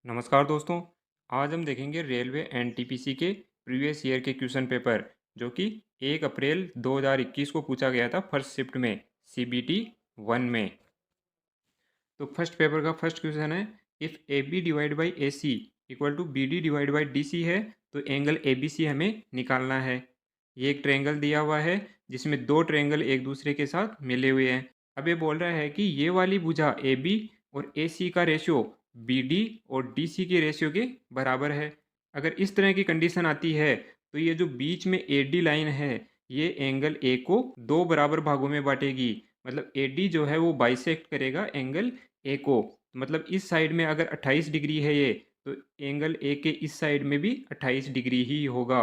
नमस्कार दोस्तों। आज हम देखेंगे रेलवे एनटीपीसी के प्रीवियस ईयर के क्वेश्चन पेपर जो कि 1 अप्रैल 2021 को पूछा गया था फर्स्ट शिफ्ट में सीबीटी 1 में। तो फर्स्ट पेपर का फर्स्ट क्वेश्चन है, if A B divide by A C equal to B D divide by D C है तो एंगल ए बी सी हमें निकालना है। ये एक ट्रायंगल दिया हुआ है जिसमें दो ट्रायंगल एक दूसरे के साथ मिले हुए हैं। अब ये बोल रहा है कि ये वाली भुजा ए बी और ए सी का रेशियो बी डी और डी सी के रेशियो के बराबर है। अगर इस तरह की कंडीशन आती है तो ये जो बीच में ए डी लाइन है ये एंगल ए को दो बराबर भागों में बांटेगी। मतलब ए डी जो है वो बाइसेक्ट करेगा एंगल ए को। मतलब इस साइड में अगर 28 डिग्री है ये, तो एंगल ए के इस साइड में भी 28 डिग्री ही होगा।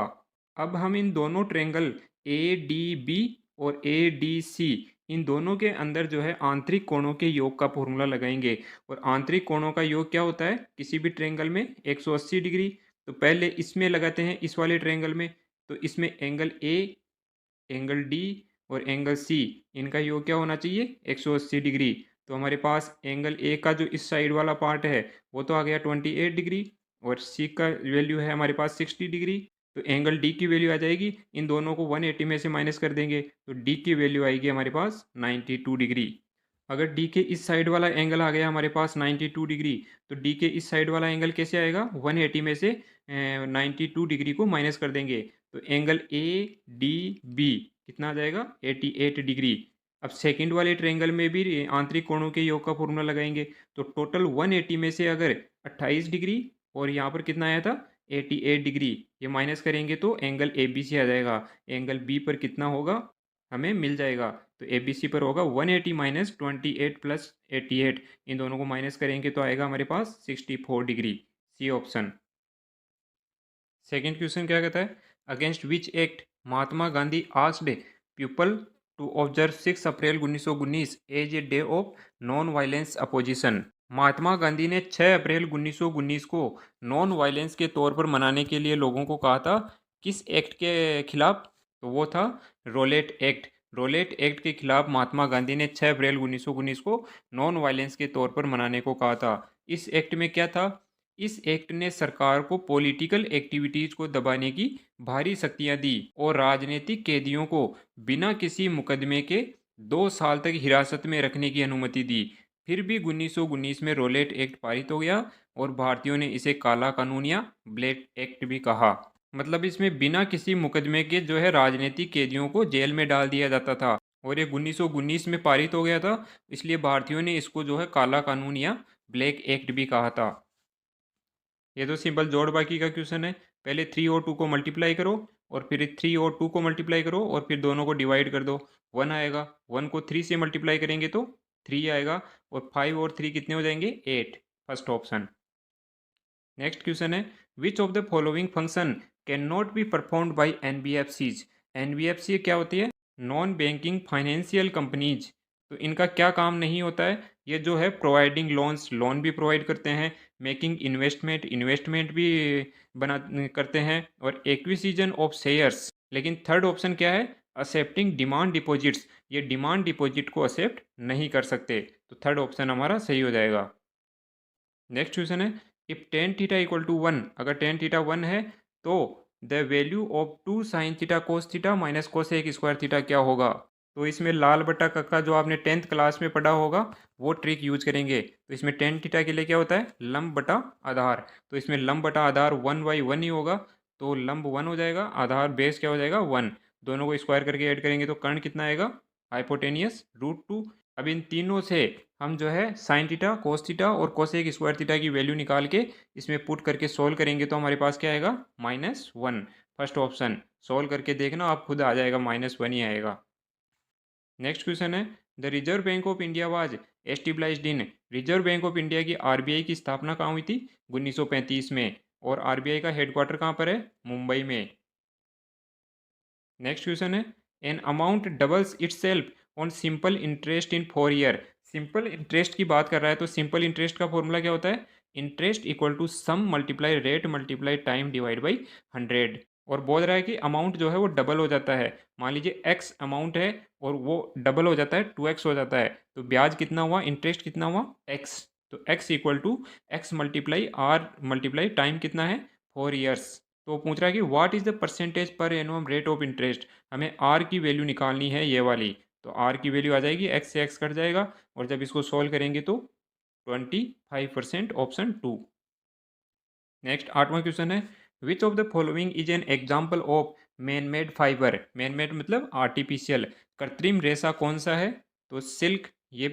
अब हम इन दोनों ट्रायंगल ए डी बी और ए डी सी इन दोनों के अंदर जो है आंतरिक कोणों के योग का फॉर्मूला लगाएंगे। और आंतरिक कोणों का योग क्या होता है किसी भी ट्रायंगल में? 180 डिग्री। तो पहले इसमें लगाते हैं, इस वाले ट्रायंगल में। तो इसमें एंगल ए, एंगल डी और एंगल सी, इनका योग क्या होना चाहिए? 180 डिग्री। तो हमारे पास एंगल ए का जो इस साइड वाला पार्ट है वो तो आ गया 28 डिग्री और सी का वैल्यू है हमारे पास 60 डिग्री। तो एंगल डी की वैल्यू आ जाएगी, इन दोनों को 180 में से माइनस कर देंगे तो डी की वैल्यू आएगी हमारे पास 92 डिग्री। अगर डी के इस साइड वाला एंगल आ गया हमारे पास 92 डिग्री, तो डी के इस साइड वाला एंगल कैसे आएगा? 180 में से 92 डिग्री को माइनस कर देंगे तो एंगल ए डी बी कितना आ जाएगा? 88 डिग्री। अब सेकंड वाले ट्रायंगल में भी आंतरिक कोणों के योग का फॉर्मूला लगाएंगे। तो टोटल 180 में से अगर 28 डिग्री और यहाँ पर कितना आया था? 88 डिग्री, ये माइनस करेंगे तो एंगल ए बी सी आ जाएगा। एंगल बी पर कितना होगा हमें मिल जाएगा? तो ए बी सी पर होगा 180 माइनस 28 प्लस 88, इन दोनों को माइनस करेंगे तो आएगा हमारे पास 64 degree. C option. Second question क्या कहता है, against which act Mahatma Gandhi asked people to observe 6 April 1919 as a day of non violence opposition. Mahatma Gandhi ने 6 अप्रैल 1919 को नॉन वायलेंस के तौर पर मनाने के लिए लोगों को कहा था। किस एक्ट के खिलाफ? तो वो था रोलेट एक्ट। रोलेट एक्ट के खिलाफ महात्मा गांधी ने 6 अप्रैल 1919 को नॉन वायलेंस के तौर पर मनाने को कहा था। इस एक्ट में क्या था? इस एक्ट ने सरकार को पॉलिटिकल एक्टिविटीज को दबाने की भारी शक्तियां दी और राजनीतिक कैदियों को बिना किसी मुकदमे के 2 साल तक हिरासत में रखने की अनुमति दी। फिर भी 1919 में रोलेट एक्ट पारित हो गया और भारतीयों ने इसे काला कानून या ब्लैक एक्ट भी कहा। मतलब इसमें बिना किसी मुकदमे के जो है राजनीतिक कैदियों को जेल में डाल दिया जाता था और ये 1919 में पारित हो गया था, इसलिए भारतीयों ने इसको जो है काला कानून या ब्लैक एक्ट भी कहा था। ये तो सिंपल जोड़ बाकी का क्वेश्चन है। पहले 3 और 2 को मल्टीप्लाई करो और फिर 3 और 2 को मल्टीप्लाई करो और फिर दोनों को डिवाइड कर दो, 1 आएगा। 1 को 3 से मल्टीप्लाई करेंगे तो 3 आएगा और 5 और 3 कितने हो जाएंगे? 8। First option. नेक्स्ट क्वेश्चन है, which of the following function can not be performed by NBFCs. NBFC क्या होती है? Non banking financial companies. तो इनका क्या काम नहीं होता है? ये जो है प्रोवाइडिंग लोन्स, लोन भी प्रोवाइड करते हैं, मेकिंग इन्वेस्टमेंट, इन्वेस्टमेंट भी बना करते हैं, और एक्विजिशन ऑफ शेयर्स। लेकिन थर्ड ऑप्शन क्या है? Accepting demand deposits. ये डिमांड डिपॉजिट को एक्सेप्ट नहीं कर सकते। तो थर्ड ऑप्शन हमारा सही हो जाएगा। नेक्स्ट क्वेश्चन है, if tan theta equal to 1, अगर टेन थीटा 1 है तो the value of 2 sine theta cos theta minus cosec square theta क्या होगा? तो इसमें लाल बटा कक्का जो आपने 10th क्लास में पढ़ा होगा वो ट्रिक यूज करेंगे। तो इसमें टेन थीटा के लिए क्या होता है? लंब बटा आधार। तो इसमें लंब बटा आधार 1/1 ही होगा, तो लंब 1 हो जाएगा, आधार बेस क्या हो जाएगा? 1। दोनों को स्क्वायर करके ऐड करेंगे तो कर्ण कितना आएगा? हाइपोटेनियस √2। अब इन तीनों से हम जो है साइन थीटा, कोस थीटा और कोसेक स्क्वायर थीटा की वैल्यू निकाल के इसमें पुट करके सोल्व करेंगे तो हमारे पास क्या आएगा? -1। First option. सोल्व करके देखना, आप खुद आ जाएगा, -1 ही आएगा। नेक्स्ट क्वेश्चन है, the Reserve Bank of India was established in. Reserve Bank of India की आरबीआई की स्थापना कहाँ हुई थी? 1935 में। और आरबीआई का हेडक्वार्टर कहाँ पर है? मुंबई में। नेक्स्ट क्वेश्चन है, an amount doubles itself on simple interest in 4 year. Simple interest की बात कर रहा है तो सिंपल इंटरेस्ट का फॉर्मूला क्या होता है? Interest equal to sum multiply rate multiply time divide by 100। और बोल रहा है कि अमाउंट जो है वो डबल हो जाता है। मान लीजिए एक्स अमाउंट है और वो डबल हो जाता है, 2x हो जाता है, तो ब्याज कितना हुआ? इंटरेस्ट कितना हुआ? एक्स। तो x equal to x multiply R multiply time कितना है 4 ईयर्स। तो पूछ रहा है कि व्हाट इज़ द परसेंटेज पर एनुअम रेट ऑफ इंटरेस्ट, हमें r की वैल्यू निकालनी है ये वाली। तो r की वैल्यू आ जाएगी x से x कट जाएगा और जब इसको सॉल्व करेंगे तो 25%, ऑप्शन 2। नेक्स्ट 8वां क्वेश्चन है which of the following is an example of man made fibre. Man made मतलब आर्टिफिशियल, कृत्रिम रेशा कौन सा है? तो सिल्क ये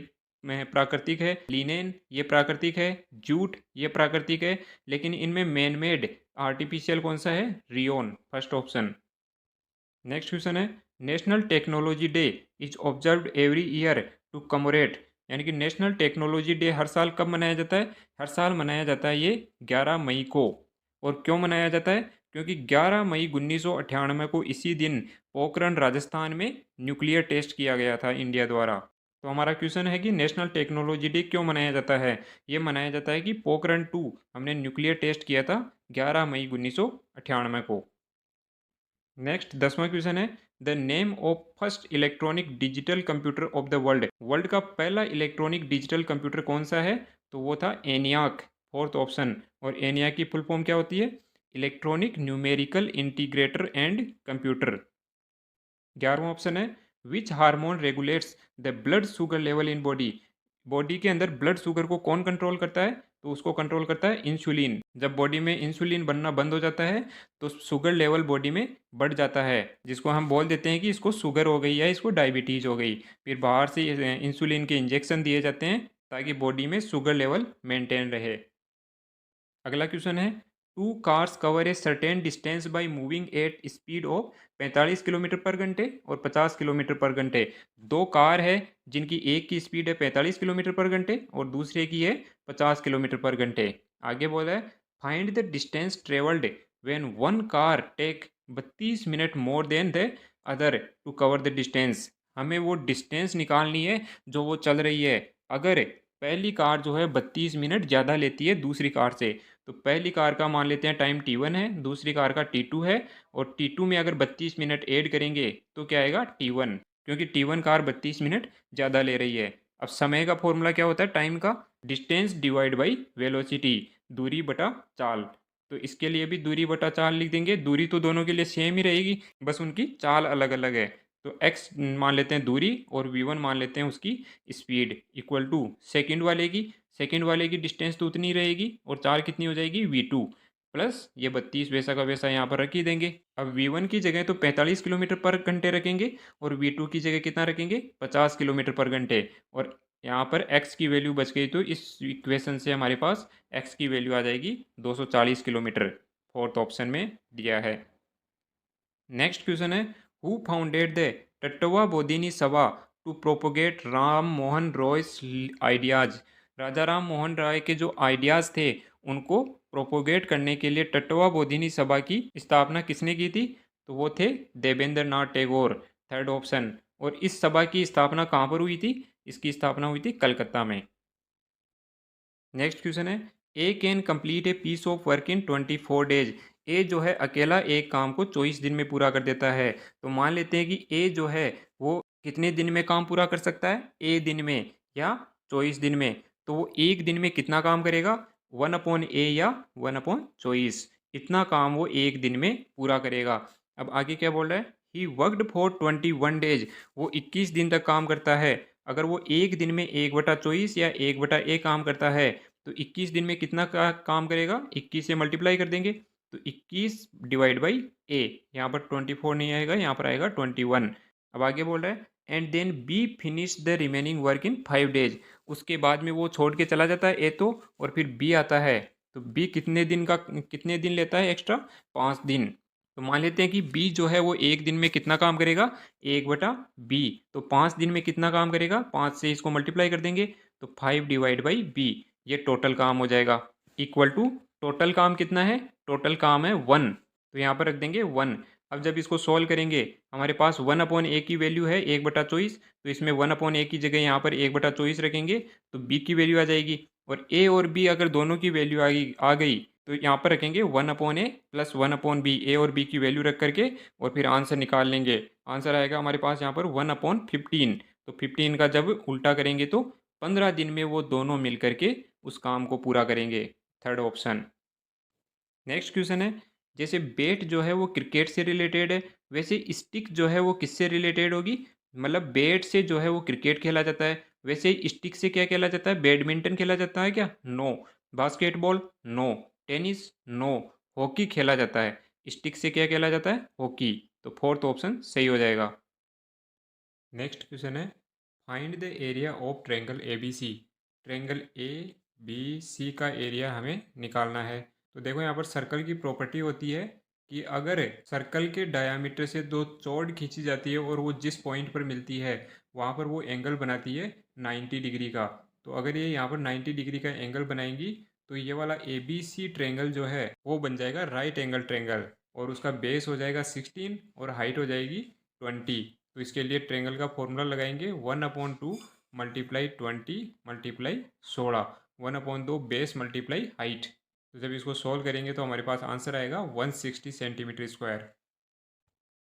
प्राकृतिक है, लिनेन ये प्राकृतिक है, जूट ये प्राकृतिक है, लेकिन इनमें मैन मेड आर्टिफिशियल कौन सा है? Rayon, first option. Next question है National Technology Day is observed every year to commemorate, यानी कि नेशनल टेक्नोलॉजी डे हर साल कब मनाया जाता है? हर साल मनाया जाता है ये 11 मई को। और क्यों मनाया जाता है? क्योंकि 11 मई 1998 को इसी दिन पोखरण राजस्थान में न्यूक्लियर टेस्ट किया गया था इंडिया द्वारा। तो हमारा क्वेश्चन है कि नेशनल टेक्नोलॉजी डे क्यों मनाया जाता है? ये मनाया जाता है कि पोखरण 2 हमने न्यूक्लियर टेस्ट किया था 11 मई 1998 को। नेक्स्ट 10वां क्वेश्चन है the name of first electronic digital computer of the world. World का पहला इलेक्ट्रॉनिक डिजिटल कंप्यूटर कौन सा है? तो वो था एनियाक, फोर्थ ऑप्शन। और एनियाक की फुल फॉर्म क्या होती है? Electronic numerical integrator and computer. 11वां ऑप्शन है which hormone regulates the blood sugar level in body. Body के अंदर ब्लड शुगर को कौन कंट्रोल करता है? तो उसको कंट्रोल करता है इंसुलिन। जब बॉडी में इंसुलिन बनना बंद हो जाता है तो शुगर लेवल बॉडी में बढ़ जाता है, जिसको हम बोल देते हैं कि इसको शुगर हो गई या इसको डायबिटीज़ हो गई। फिर बाहर से इंसुलिन के इंजेक्शन दिए जाते हैं ताकि बॉडी में शुगर लेवल मेंटेन रहे। अगला क्वेश्चन है two cars cover a certain distance by moving at speed of 45 kilometre पर घंटे और 50 किलोमीटर पर घंटे। दो कार है जिनकी एक की स्पीड है 45 किलोमीटर पर घंटे और दूसरे की है 50 किलोमीटर पर घंटे। आगे बोला है find the distance travelled when one car take 32 minute more than the other to cover the distance. हमें वो डिस्टेंस निकालनी है जो वो चल रही है। अगर पहली कार जो है 32 मिनट ज़्यादा लेती है दूसरी कार से, तो पहली कार का मान लेते हैं टाइम T1 है, दूसरी कार का T2 है, और T2 में अगर 32 मिनट ऐड करेंगे तो क्या आएगा? T1, क्योंकि T1 कार 32 मिनट ज़्यादा ले रही है। अब समय का फॉर्मूला क्या होता है टाइम का? डिस्टेंस डिवाइड बाई वेलोसिटी, दूरी बटा चाल। तो इसके लिए भी दूरी बटा चाल लिख देंगे। दूरी तो दोनों के लिए सेम ही रहेगी, बस उनकी चाल अलग अलग है। तो x मान लेते हैं दूरी और v1 मान लेते हैं उसकी स्पीड, इक्वल टू सेकंड वाले की डिस्टेंस तो उतनी रहेगी और चाल कितनी हो जाएगी? v2 प्लस ये 32 वैसा का वैसा यहाँ पर रख ही देंगे। अब v1 की जगह तो 45 किलोमीटर पर घंटे रखेंगे और v2 की जगह कितना रखेंगे? 50 किलोमीटर पर घंटे। और यहाँ पर x की वैल्यू बच गई तो इस इक्वेशन से हमारे पास x की वैल्यू आ जाएगी 240 किलोमीटर, फोर्थ ऑप्शन में दिया है। नेक्स्ट क्वेश्चन है who founded the Tattvabodhini Sabha to propagate Ram Mohan Roy's ideas. Raja Ram Mohan Roy के जो आइडियाज़ थे उनको प्रोपोगेट करने के लिए टट्टवा बोधिनी सभा की स्थापना किसने की थी? तो वो थे देवेंद्र नाथ टैगोर, थर्ड ऑप्शन। और इस सभा की स्थापना कहाँ पर हुई थी? इसकी स्थापना हुई थी कलकत्ता में। नेक्स्ट क्वेश्चन है A can complete a piece of work in 24 days. A जो है अकेला एक काम को 24 दिन में पूरा कर देता है। तो मान लेते हैं कि ए जो है वो कितने दिन में काम पूरा कर सकता है? ए दिन में या 24 दिन में। तो वो एक दिन में कितना काम करेगा? 1/A या 1/24, इतना काम वो एक दिन में पूरा करेगा। अब आगे क्या बोल रहा है? ही वर्कड फॉर 21 डेज, वो 21 दिन तक काम करता है। अगर वो एक दिन में 1/24 या 1/A काम करता है तो 21 दिन में कितना काम करेगा? 21 से मल्टीप्लाई कर देंगे तो 21 डिवाइड बाई ए, यहाँ पर 24 नहीं आएगा, यहाँ पर आएगा 21। अब आगे बोल रहा है and then B finish the remaining work in 5 days. उसके बाद में वो छोड़ के चला जाता है ए तो, और फिर बी आता है। तो बी कितने दिन लेता है एक्स्ट्रा? 5 दिन। तो मान लेते हैं कि बी जो है वो एक दिन में कितना काम करेगा? 1/B। तो 5 दिन में कितना काम करेगा? 5 से इसको मल्टीप्लाई कर देंगे तो 5 डिवाइड बाई बी, ये टोटल काम हो जाएगा। इक्वल टू टोटल काम कितना है? टोटल काम है 1, तो यहाँ पर रख देंगे 1। अब जब इसको सॉल्व करेंगे हमारे पास 1/A की वैल्यू है 1/24, तो इसमें 1/A की जगह यहाँ पर 1/24 रखेंगे तो b की वैल्यू आ जाएगी। और a और b अगर दोनों की वैल्यू आ गई तो यहाँ पर रखेंगे 1/A प्लस 1/B, ए और b की वैल्यू रख करके और फिर आंसर निकाल लेंगे। आंसर आएगा हमारे पास यहाँ पर 1/15। तो 15 का जब उल्टा करेंगे तो 15 दिन में वो दोनों मिल करके उस काम को पूरा करेंगे। Third option. नेक्स्ट क्वेश्चन है, जैसे बैट जो है वो क्रिकेट से रिलेटेड है, वैसे स्टिक जो है वो किससे रिलेटेड होगी? मतलब बैट से जो है वो क्रिकेट खेला जाता है, वैसे स्टिक से क्या खेला जाता है? बैडमिंटन खेला जाता है क्या? No. Basketball? No. Tennis? No. Hockey खेला जाता है। स्टिक से क्या खेला जाता है? हॉकी। तो फोर्थ ऑप्शन सही हो जाएगा। नेक्स्ट क्वेश्चन है, find the area of triangle A B C. Triangle A B C का एरिया हमें निकालना है। तो देखो यहाँ पर सर्कल की प्रॉपर्टी होती है कि अगर सर्कल के डायामीटर से दो चौड़ खींची जाती है और वो जिस पॉइंट पर मिलती है वहाँ पर वो एंगल बनाती है 90 डिग्री का। तो अगर ये यहाँ पर 90 डिग्री का एंगल बनाएंगी तो ये वाला ए बी सी ट्रायंगल जो है वो बन जाएगा राइट एंगल ट्रायंगल, और उसका बेस हो जाएगा 16 और हाइट हो जाएगी 20। तो इसके लिए ट्रायंगल का फॉर्मूला लगाएंगे 1/2 multiply 20 multiply 16, 1/2 base multiply height. तो जब इसको सॉल्व करेंगे तो हमारे पास आंसर आएगा 160 सेंटीमीटर स्क्वायर।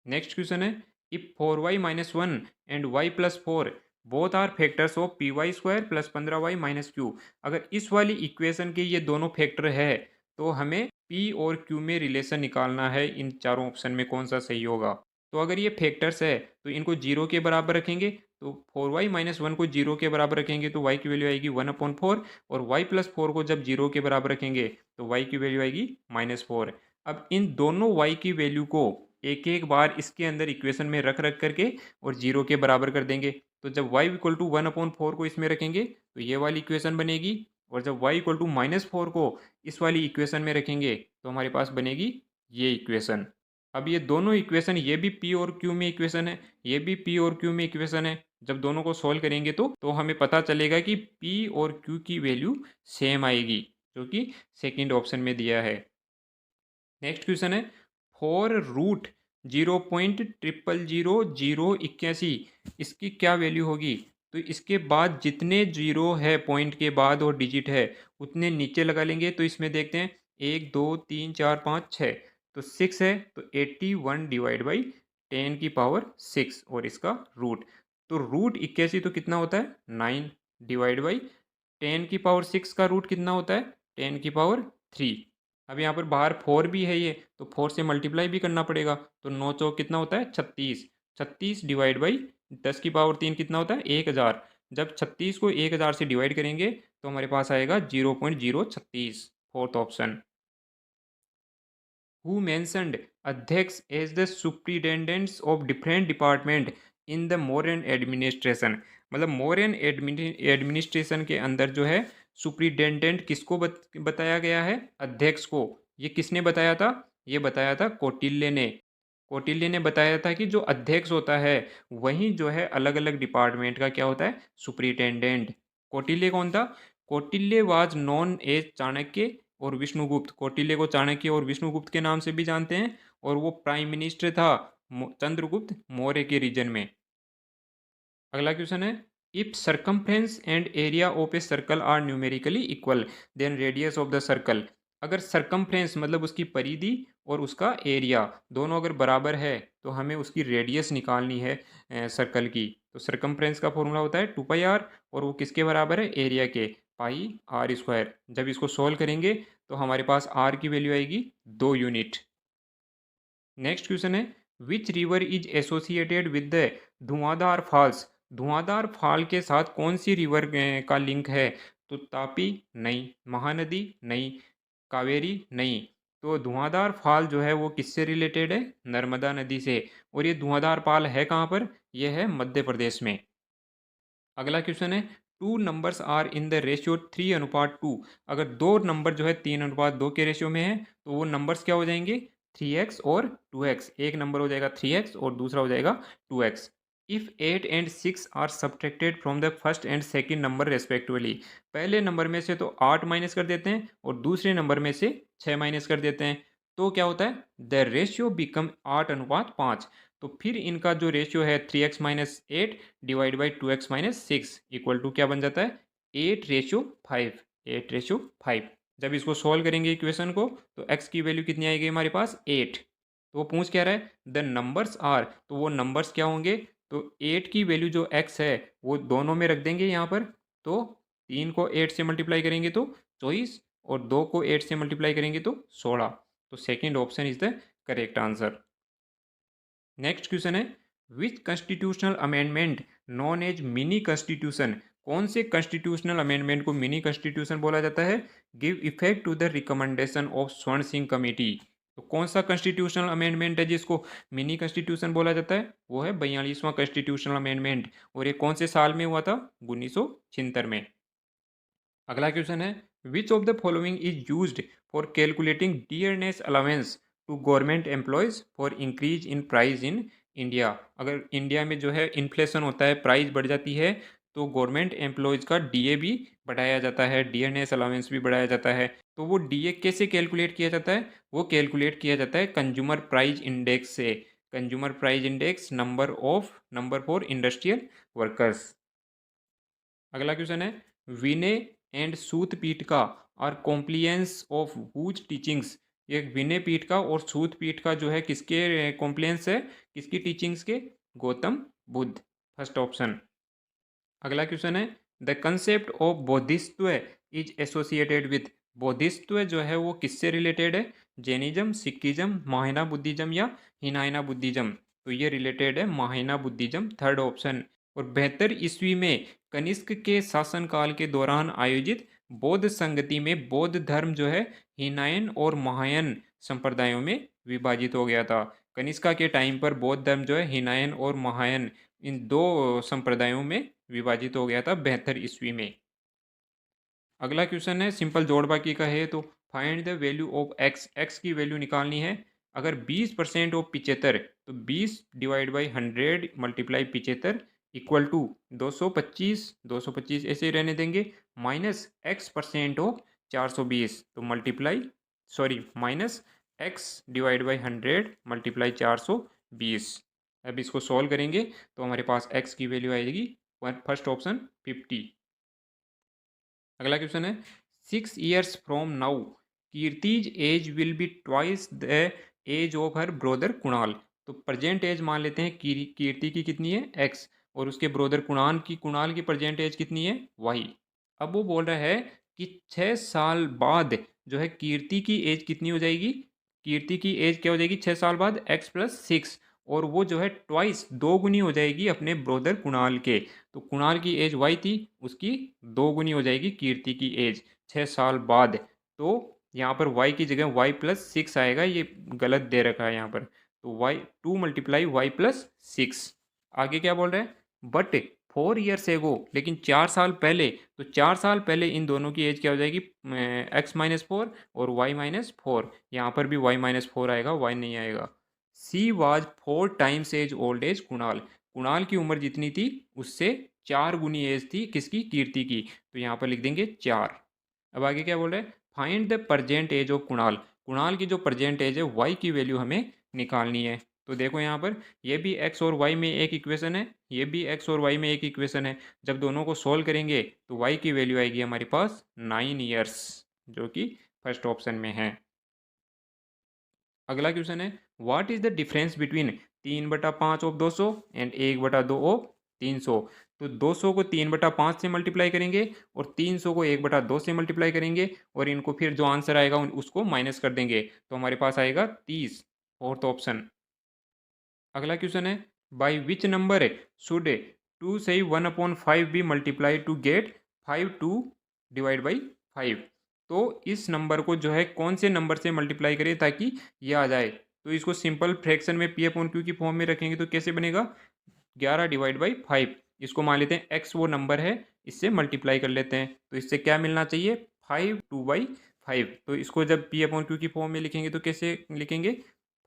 नेक्स्ट क्वेश्चन है, if 4y-1 and y+4 both are factors of py² plus 15y-q। अगर इस वाली इक्वेशन के ये दोनों फैक्टर है तो हमें p और q में रिलेशन निकालना है। इन चारों ऑप्शन में कौन सा सही होगा? तो अगर ये फैक्टर्स है तो इनको जीरो के बराबर रखेंगे, तो 4y-1 को जीरो के बराबर रखेंगे तो y की वैल्यू आएगी 1/4, और y+4 को जब जीरो के बराबर रखेंगे तो y की वैल्यू आएगी -4। अब इन दोनों y की वैल्यू को एक एक बार इसके अंदर इक्वेशन में रख रख करके और जीरो के बराबर कर देंगे। तो जब y इक्वल टू 1/4 को इसमें रखेंगे तो ये वाली इक्वेशन बनेगी, और जब y इक्वल टू -4 को इस वाली इक्वेशन में रखेंगे तो हमारे पास बनेगी ये इक्वेशन। अब ये दोनों इक्वेशन, ये भी p और q में इक्वेशन है, ये भी p और q में इक्वेशन है। जब दोनों को सॉल्व करेंगे तो हमें पता चलेगा कि p और q की वैल्यू सेम आएगी, जो कि सेकंड ऑप्शन में दिया है। नेक्स्ट क्वेश्चन है, फोर रूट 0.00081, इसकी क्या वैल्यू होगी? तो इसके बाद जितने जीरो है पॉइंट के बाद और डिजिट है उतने नीचे लगा लेंगे। तो इसमें देखते हैं 1 2 3 4 5 6, तो 6 है तो 81 डिवाइड बाई 10⁶ और इसका रूट। तो रूट 81 तो कितना होता है? 9 डिवाइड बाई 10⁶ का रूट कितना होता है? 10⁻3। अब यहाँ पर बाहर 4 भी है ये, तो 4 से मल्टीप्लाई भी करना पड़ेगा। तो 9 चौक कितना होता है? 36। 36 डिवाइड बाई 10⁻3 कितना होता है? 1000। जब 36 को 1000 से डिवाइड करेंगे तो हमारे पास आएगा 0.036। Fourth option. हु मेंशनड अध्यक्ष as the superintendents of different department in the modern administration. मतलब मॉडर्न एडमिनिस्ट्रेशन के अंदर जो है सुप्रिटेंडेंट किसको बताया गया है? अध्यक्ष को। ये किसने बताया था? ये बताया था कौटिल्य ने। कौटिल्य ने बताया था कि जो अध्यक्ष होता है वही जो है अलग अलग डिपार्टमेंट का क्या होता है? सुप्रिटेंडेंट। कौटिल्य कौन था? Kautilya was known as Chanakya और विष्णुगुप्त। कौटिल्य को चाणक्य और विष्णुगुप्त के नाम से भी जानते हैं, और वो प्राइम मिनिस्टर था चंद्रगुप्त मौर्य के रीजन में। अगला क्वेश्चन है, if circumference and area of a circle are numerically equal then radius of the circle. अगर सरकमफ्रेंस मतलब उसकी परिधि और उसका एरिया दोनों अगर बराबर है तो हमें उसकी रेडियस निकालनी है सर्कल की। तो सरकमफ्रेंस का फॉर्मूला होता है 2πr, और वो किसके बराबर है? एरिया के, πr²। जब इसको सॉल्व करेंगे तो हमारे पास r की वैल्यू आएगी 2 यूनिट। नेक्स्ट क्वेश्चन है, which river is associated with the Dhuandhar false. Dhuandhar fall के साथ कौन सी रिवर का लिंक है? तो तापी नहीं, महानदी नहीं, कावेरी नहीं। तो धुआंधार फॉल जो है वो किससे रिलेटेड है? नर्मदा नदी से। और ये धुआंधार फॉल है कहाँ पर? यह है मध्य प्रदेश में। अगला क्वेश्चन है, two numbers are in the ratio 3:2। अगर दो नंबर जो है 3:2 के रेशियो में है तो वो नंबर्स क्या हो जाएंगे? 3x और 2x। एक नंबर हो जाएगा 3x और दूसरा हो जाएगा 2x। If 8 and 6 are subtracted from the first and second number respectively. पहले नंबर में से तो 8 माइनस कर देते हैं और दूसरे नंबर में से 6 माइनस कर देते हैं, तो क्या होता है? The ratio become 8:5। तो फिर इनका जो रेशियो है 3x-8 divide by 2x-6 equal to क्या बन जाता है? 8:5। 8:5। जब इसको सॉल्व करेंगे इक्वेशन को तो x की वैल्यू कितनी आएगी हमारे पास? 8। तो वो पूछ क्या रहा है? द नंबर्स आर, तो वो नंबर्स क्या होंगे? तो 8 की वैल्यू जो x है वो दोनों में रख देंगे यहाँ पर, तो 3 को 8 से मल्टीप्लाई करेंगे तो 24 और 2 को 8 से मल्टीप्लाई करेंगे तो 16। तो second option is the correct answer. Next question है which constitutional amendment known as mini constitution, कौन से कॉन्स्टिट्यूशनल अमेंडमेंट को मिनी कॉन्स्टिट्यूशन बोला जाता है? Give effect to the recommendation of Swaran Singh committee. तो कौन सा कॉन्स्टिट्यूशनल अमेंडमेंट है जिसको मिनी कॉन्स्टिट्यूशन बोला जाता है? वो है 42वां कॉन्स्टिट्यूशनल अमेंडमेंट। और ये कौन से साल में हुआ था? 1976 में। अगला क्वेश्चन है which of the following is used for calculating dearness allowance to government employees for increase in price in India. अगर इंडिया में जो है इन्फ्लेशन होता है, प्राइस बढ़ जाती है, तो गवर्नमेंट एम्प्लॉयज का डीए भी बढ़ाया जाता है, डियरनेस अलाउंस भी बढ़ाया जाता है। तो वो डीए कैसे कैलकुलेट किया जाता है? वो कैलकुलेट किया जाता है कंज्यूमर प्राइस इंडेक्स से। Consumer price index number for industrial workers. अगला क्वेश्चन है Vinaya and Sutta Pitaka are compliance of whose teachings. ये विनय पीठका और सूत पीठका जो है किसके कॉम्प्लियंस है, किसकी टीचिंग्स के? Gautam Buddha, first option. अगला क्वेश्चन है the concept of Bodhisattva is associated with. Bodhisattva जो है वो किससे रिलेटेड है? जैनिज्म, सिखिज्म, महायाना बुद्धिज्म या हिनायना बुद्धिज्म। तो ये रिलेटेड है महायाना बुद्धिज्म, थर्ड ऑप्शन। और 72 ईस्वी में कनिष्क के शासनकाल के दौरान आयोजित बौद्ध संगति में बौद्ध धर्म जो है हिनायन और महायान संप्रदायों में विभाजित हो गया था। कनिष्का के टाइम पर बौद्ध धर्म जो है हिनायन और महायान इन दो संप्रदायों में विभाजित हो गया था 72 ईस्वी में। अगला क्वेश्चन है सिंपल जोड़ बाकी का है। तो find the value of x, x की वैल्यू निकालनी है। अगर 20% ऑफ 75, तो 20 divide by 100 multiply 75 equal to 225, 225 ऐसे ही रहने देंगे, माइनस एक्स परसेंट ऑफ 420, तो multiply sorry minus x divide by 100 multiply 420। अब इसको सॉल्व करेंगे तो हमारे पास एक्स की वैल्यू आएगी फर्स्ट ऑप्शन 50। अगला क्वेश्चन है 6 years from now Kirti's age will be twice the age of her brother Kunal. तो प्रेजेंट एज मान लेते हैं कीर्ति की कितनी है? एक्स, और उसके ब्रोदर कुणाल की प्रेजेंट एज कितनी है? वाई। अब वो बोल रहा है कि 6 साल बाद जो है कीर्ति की एज कितनी हो जाएगी? कीर्ति की एज क्या हो जाएगी 6 साल बाद? एक्स प्लस 6, और वो जो है ट्वाइस, दो गुनी हो जाएगी अपने ब्रोदर कुणाल के। तो कुणाल की एज वाई थी, उसकी दो गुनी हो जाएगी कीर्ति की एज 6 साल बाद। तो यहाँ पर वाई की जगह वाई प्लस 6 आएगा, ये गलत दे रखा है यहाँ पर। तो वाई 2 मल्टीप्लाई वाई प्लस 6। आगे क्या बोल रहे हैं? बट 4 years एगो, लेकिन 4 साल पहले, तो 4 साल पहले इन दोनों की एज क्या हो जाएगी? x-4 और y-4। यहाँ पर भी y-4 आएगा, y नहीं आएगा। She was 4 times as old as Kunal. Kunal की उम्र जितनी थी उससे 4 गुनी एज थी किसकी? कीर्ति की। तो यहाँ पर लिख देंगे 4। अब आगे क्या बोल रहे हैं? Find the present age of Kunal. Kunal की जो प्रजेंट एज है वाई की वैल्यू हमें निकालनी है। तो देखो यहाँ पर ये भी एक्स और वाई में एक इक्वेशन है, ये भी एक्स और वाई में एक इक्वेशन है। जब दोनों को सोल्व करेंगे तो वाई की वैल्यू आएगी हमारे पास 9 years, जो कि फर्स्ट ऑप्शन में है। अगला क्वेश्चन है what is the difference between 3/5 of 200 and 1/2 of 300। तो 200 को 3/5 से मल्टीप्लाई करेंगे और 300 को 1/2 से मल्टीप्लाई करेंगे, और इनको फिर जो आंसर आएगा उसको माइनस कर देंगे, तो हमारे पास आएगा 30, फोर्थ ऑप्शन। अगला क्वेश्चन है बाई विच नंबर शुड 2 से 1/5 be multiply to get 5 divide by 5। तो इस नंबर को जो है कौन से नंबर से मल्टीप्लाई करें ताकि ये आ जाए? तो इसको सिंपल फ्रैक्शन में पी अपॉन क्यू की फॉर्म में रखेंगे तो कैसे बनेगा? 11 डिवाइड बाई 5। इसको मान लेते हैं एक्स वो नंबर है, इससे मल्टीप्लाई कर लेते हैं, तो इससे क्या मिलना चाहिए? 5/5। तो इसको जब पी अपॉन क्यू की फॉर्म में लिखेंगे तो कैसे लिखेंगे?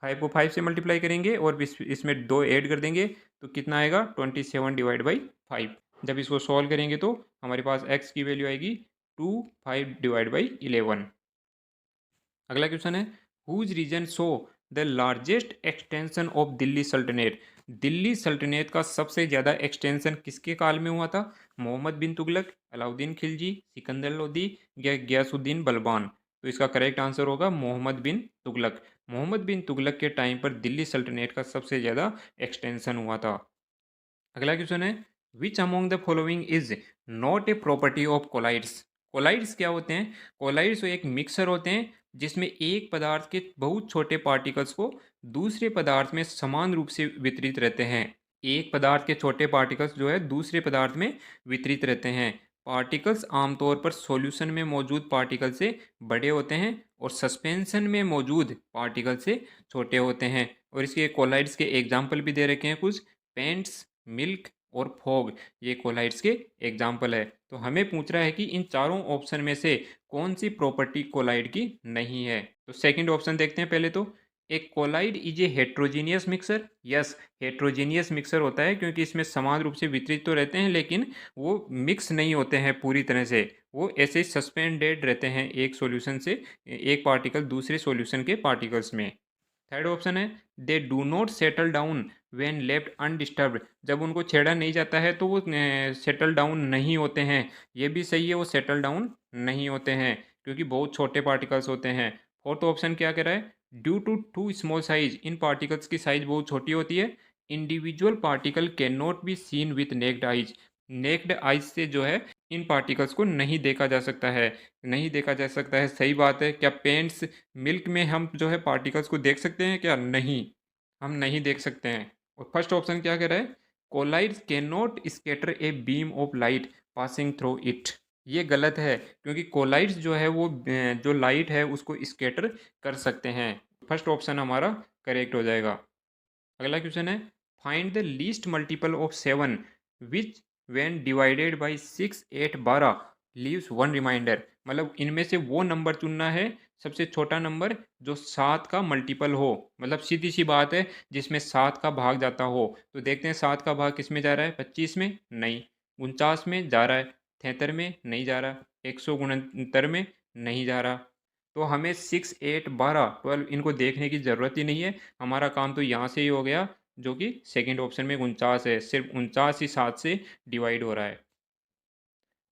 5 को 5 से मल्टीप्लाई करेंगे और इसमें 2 ऐड कर देंगे, तो कितना आएगा? 27 डिवाइड बाई 5। जब इसको सॉल्व करेंगे तो हमारे पास एक्स की वैल्यू आएगी 5 डिवाइड बाई 11। अगला क्वेश्चन है whose region show the largest extension of Delhi सल्तनत। दिल्ली सल्तनत का सबसे ज़्यादा एक्सटेंशन किसके काल में हुआ था? मोहम्मद बिन तुगलक, अलाउद्दीन खिलजी, सिकंदर लोदी या गयासुद्दीन बलबान। तो इसका करेक्ट आंसर होगा मोहम्मद बिन तुगलक। मोहम्मद बिन तुगलक के टाइम पर दिल्ली सल्तनत का सबसे ज़्यादा एक्सटेंशन हुआ था। अगला क्वेश्चन है which among the following is not a property of colloids. Colloids क्या होते हैं? कोलाइड्स एक मिक्सर होते हैं जिसमें एक पदार्थ के बहुत छोटे पार्टिकल्स को दूसरे पदार्थ में समान रूप से वितरित रहते हैं। एक पदार्थ के छोटे पार्टिकल्स जो है दूसरे पदार्थ में वितरित रहते हैं। पार्टिकल्स आमतौर पर सॉल्यूशन में मौजूद पार्टिकल से बड़े होते हैं और सस्पेंशन में मौजूद पार्टिकल से छोटे होते हैं। और इसके कोलाइड्स के एग्जाम्पल भी दे रखे हैं कुछ। पेंट्स, मिल्क और फॉग, ये कोलाइड्स के एग्जाम्पल है। तो हमें पूछ रहा है कि इन चारों ऑप्शन में से कौन सी प्रॉपर्टी कोलाइड की नहीं है। तो सेकंड ऑप्शन देखते हैं पहले। तो एक colloid is a heterogeneous mixture. Yes, heterogeneous mixture होता है क्योंकि इसमें समान रूप से वितरित तो रहते हैं लेकिन वो मिक्स नहीं होते हैं पूरी तरह से। वो ऐसे ही सस्पेंडेड रहते हैं एक सॉल्यूशन से, एक पार्टिकल दूसरे सॉल्यूशन के पार्टिकल्स में। थर्ड ऑप्शन है they do not settle down when left undisturbed. जब उनको छेड़ा नहीं जाता है तो वो सेटल डाउन नहीं होते हैं। ये भी सही है, वो सेटल डाउन नहीं होते हैं क्योंकि बहुत छोटे पार्टिकल्स होते हैं। फोर्थ ऑप्शन क्या कह रहा है? Due to too small size, इन पार्टिकल्स की साइज बहुत छोटी होती है। Individual particle can not be seen with naked eyes. Naked eyes से जो है इन पार्टिकल्स को नहीं देखा जा सकता है। नहीं देखा जा सकता है, सही बात है। क्या पेंट्स, मिल्क में हम जो है पार्टिकल्स को देख सकते हैं क्या? नहीं, हम नहीं देख सकते हैं। और फर्स्ट ऑप्शन क्या कह रहा है? Colloids can not scatter a beam of light passing through it. ये गलत है क्योंकि कोलाइड्स जो है वो जो लाइट है उसको स्कैटर कर सकते हैं। फर्स्ट ऑप्शन हमारा करेक्ट हो जाएगा। अगला क्वेश्चन है find the least multiple of 7 which when divided by 6, 8, 12 leaves one remainder. मतलब इनमें से वो नंबर चुनना है, सबसे छोटा नंबर जो 7 का मल्टीपल हो। मतलब सीधी सी बात है, जिसमें 7 का भाग जाता हो। तो देखते हैं 7 का भाग किस में जा रहा है? 25 में नहीं, 49 में जा रहा है, 73 में नहीं जा रहा, 169 में नहीं जा रहा। तो हमें 6, 8, 12, 12 इनको देखने की ज़रूरत ही नहीं है। हमारा काम तो यहाँ से ही हो गया, जो कि सेकंड ऑप्शन में 49 है। सिर्फ 49 ही 7 से डिवाइड हो रहा है।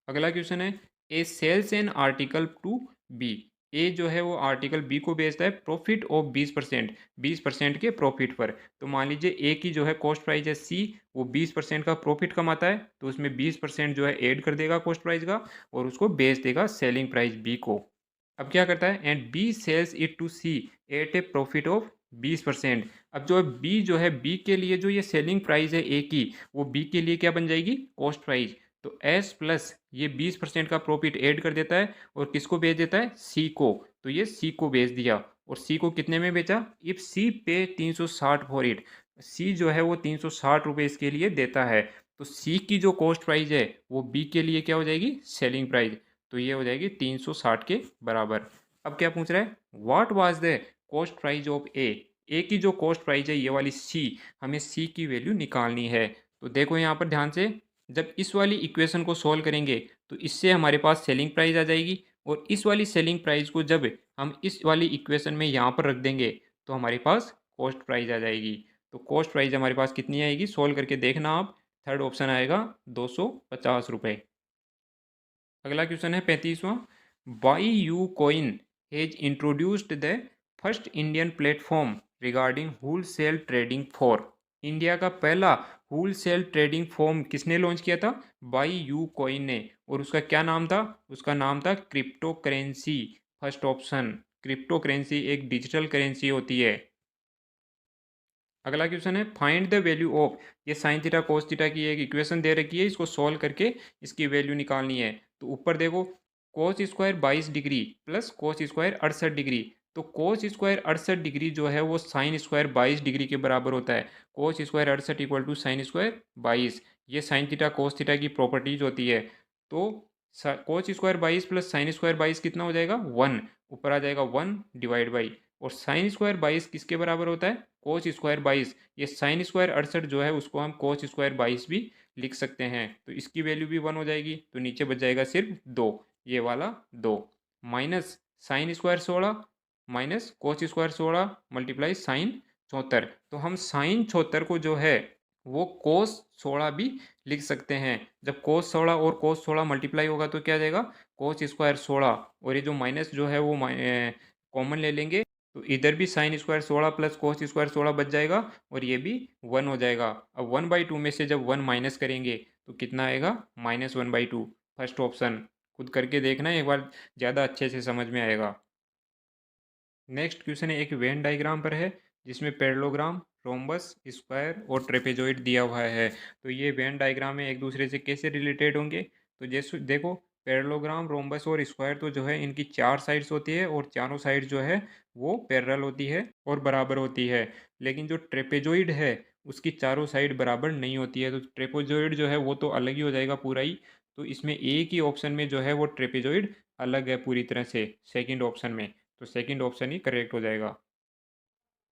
अगला क्वेश्चन है A sells an article to B. A जो है वो आर्टिकल बी को बेचता है प्रॉफिट ऑफ 20%, 20% के प्रॉफिट पर। तो मान लीजिए ए की जो है कॉस्ट प्राइस है सी, वो 20% का प्रॉफिट कमाता है तो उसमें 20% जो है ऐड कर देगा कॉस्ट प्राइस का और उसको बेच देगा सेलिंग प्राइस बी को। अब क्या करता है? And B sells it to C at a profit of 20%। अब जो है बी जो है, बी के लिए जो ये सेलिंग प्राइस है ए की, वो बी के लिए क्या बन जाएगी? Cost price. तो एस प्लस ये 20% का प्रॉफिट ऐड कर देता है और किसको बेच देता है? सी को। तो ये सी को बेच दिया। और सी को कितने में बेचा? इफ सी पे 360 फॉर इट। सी जो है वो 360 रुपये इसके लिए देता है। तो सी की जो कॉस्ट प्राइस है वो बी के लिए क्या हो जाएगी? Selling price. तो ये हो जाएगी 360 के बराबर। अब क्या पूछ रहा है? What was the cost price of A. A की जो कॉस्ट प्राइस है ये वाली सी, हमें सी की वैल्यू निकालनी है। तो देखो यहाँ पर ध्यान से, जब इस वाली इक्वेशन को सॉल्व करेंगे तो इससे हमारे पास सेलिंग प्राइस आ जाएगी और इस वाली सेलिंग प्राइस को जब हम इस वाली इक्वेशन में यहाँ पर रख देंगे तो हमारे पास कॉस्ट प्राइस आ जाएगी। तो कॉस्ट प्राइस हमारे पास कितनी आएगी? सॉल्व करके देखना आप। थर्ड ऑप्शन आएगा 250 रुपये। अगला क्वेश्चन है 35वां। BuyUcoin has introduced the first Indian platform regarding wholesale trading for. India का पहला होल सेल ट्रेडिंग फॉर्म किसने लॉन्च किया था? बाई यू कॉइन ने। और उसका क्या नाम था? उसका नाम था crypto currency. First option, crypto currency एक डिजिटल करेंसी होती है। अगला क्वेश्चन है फाइंड द वैल्यू ऑफ। ये साइन थीटा कोस थीटा की एक इक्वेशन दे रखी है, इसको सॉल्व करके इसकी वैल्यू निकालनी है। तो ऊपर देखो, कोस square 22 degree plus cos square 68 degree. तो कोस स्क्वायर 68 डिग्री जो है वो साइन स्क्वायर 22 डिग्री के बराबर होता है। Cos square 68 equal to sine square 22। ये साइन थीटा कोस थीटा की प्रॉपर्टीज होती है। तो cos square 22 plus sine square 22 कितना हो जाएगा? 1। ऊपर आ जाएगा 1 डिवाइड बाई, और साइन स्क्वायर 22 किसके बराबर होता है? Cos square 22। ये साइन स्क्वायर 68 जो है उसको हम कोस स्क्वायर 22 भी लिख सकते हैं। तो इसकी वैल्यू भी 1 हो जाएगी। तो नीचे बच जाएगा सिर्फ 2, ये वाला 2, minus sine square 16 minus cos square 16 multiply sine 74। तो हम साइन 74 को जो है वो कोस 16 भी लिख सकते हैं। जब कोस 16 और कोस 16 मल्टीप्लाई होगा तो क्या आ जाएगा? कोस स्क्वायर 16, और ये जो माइनस जो है वो कॉमन ले लेंगे तो इधर भी sign square 16 plus cos square 16 बच जाएगा और ये भी 1 हो जाएगा। अब 1/2 में से जब 1 माइनस करेंगे तो कितना आएगा, -1/2। फर्स्ट ऑप्शन खुद करके देखना एक बार, ज़्यादा अच्छे से समझ में आएगा। नेक्स्ट क्वेश्चन है, एक वेन डायग्राम पर है जिसमें पैरेललोग्राम, रोम्बस, स्क्वायर और ट्रेपेजॉइड दिया हुआ है। तो ये वेन डायग्राम में एक दूसरे से कैसे रिलेटेड होंगे, तो जैसे देखो पैरेललोग्राम, रोम्बस और स्क्वायर तो जो है इनकी 4 साइड्स होती है और चारों साइड जो है वो पैरेलल होती है और बराबर होती है। लेकिन जो ट्रेपेजॉइड है उसकी चारों साइड बराबर नहीं होती है, तो ट्रेपेजॉइड जो है वो तो अलग ही हो जाएगा पूरा ही। तो इसमें एक ही ऑप्शन में जो है वो ट्रेपेजॉइड अलग है पूरी तरह से, सेकंड ऑप्शन में। तो सेकंड ऑप्शन ही करेक्ट हो जाएगा।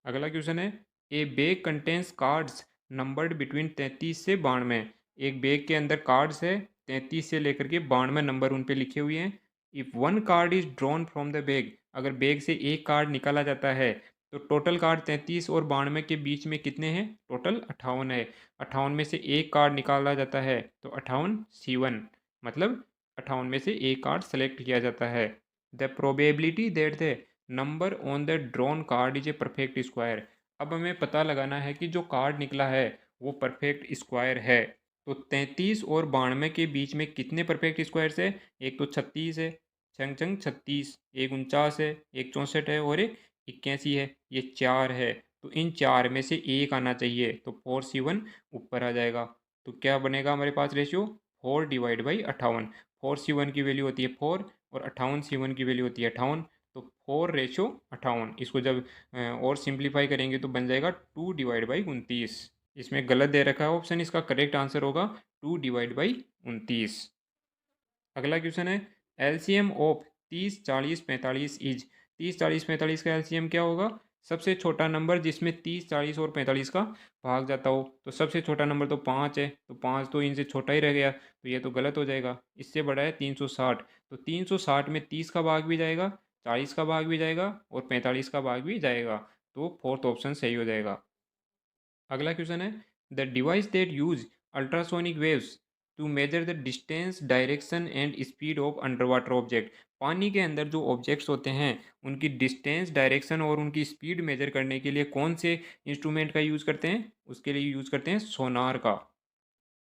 अगला क्वेश्चन है, ए bag contains cards numbered between 33 से 92। एक बैग के अंदर कार्ड्स है 33 से लेकर के 92 नंबर उन पे लिखे हुए हैं। If one card is drawn from the bag, अगर बैग से एक कार्ड निकाला जाता है तो टोटल कार्ड 33 और 92 के बीच में कितने हैं, टोटल 58 है। 58 में से एक कार्ड निकाला जाता है तो 58 C1, मतलब 58 में से एक कार्ड सेलेक्ट किया जाता है। The probability that the number on the drawn card is a perfect square. अब हमें पता लगाना है कि जो कार्ड निकला है वो परफेक्ट स्क्वायर है। तो 33 और 92 के बीच में कितने परफेक्ट स्क्वायर्स है, एक तो 36 है, चंग चंग 36, एक 49 है, एक 64 है और एक 81 है, ये 4 है। तो इन 4 में से एक आना चाहिए, तो 4C1 ऊपर आ जाएगा। तो क्या बनेगा हमारे पास रेशियो, 4/58। 4C1 की वैल्यू होती है 4 और 58C1 की वैल्यू होती है 58। तो 4/58, इसको जब और सिंप्लीफाई करेंगे तो बन जाएगा 2/29। इसमें गलत दे रखा है ऑप्शन, इसका करेक्ट आंसर होगा 2/29। अगला क्वेश्चन है, एलसीएम ऑफ 30, 40, 45 इज। 30, 40, 45 का एलसीएम क्या होगा, सबसे छोटा नंबर जिसमें 30, 40 और 45 का भाग जाता हो। तो सबसे छोटा नंबर तो 5 है, तो 5 तो इनसे छोटा ही रह गया, तो ये तो गलत हो जाएगा। इससे बड़ा है 360, तो 360 में 30 का भाग भी जाएगा, 40 का भाग भी जाएगा और 45 का भाग भी जाएगा। तो फोर्थ ऑप्शन सही हो जाएगा। अगला क्वेश्चन है, the device that use ultrasonic waves to measure the distance, direction and speed of under water object. पानी के अंदर जो ऑब्जेक्ट्स होते हैं उनकी डिस्टेंस, डायरेक्शन और उनकी स्पीड मेजर करने के लिए कौन से इंस्ट्रूमेंट का यूज़ करते हैं, उसके लिए यूज़ करते हैं सोनार का।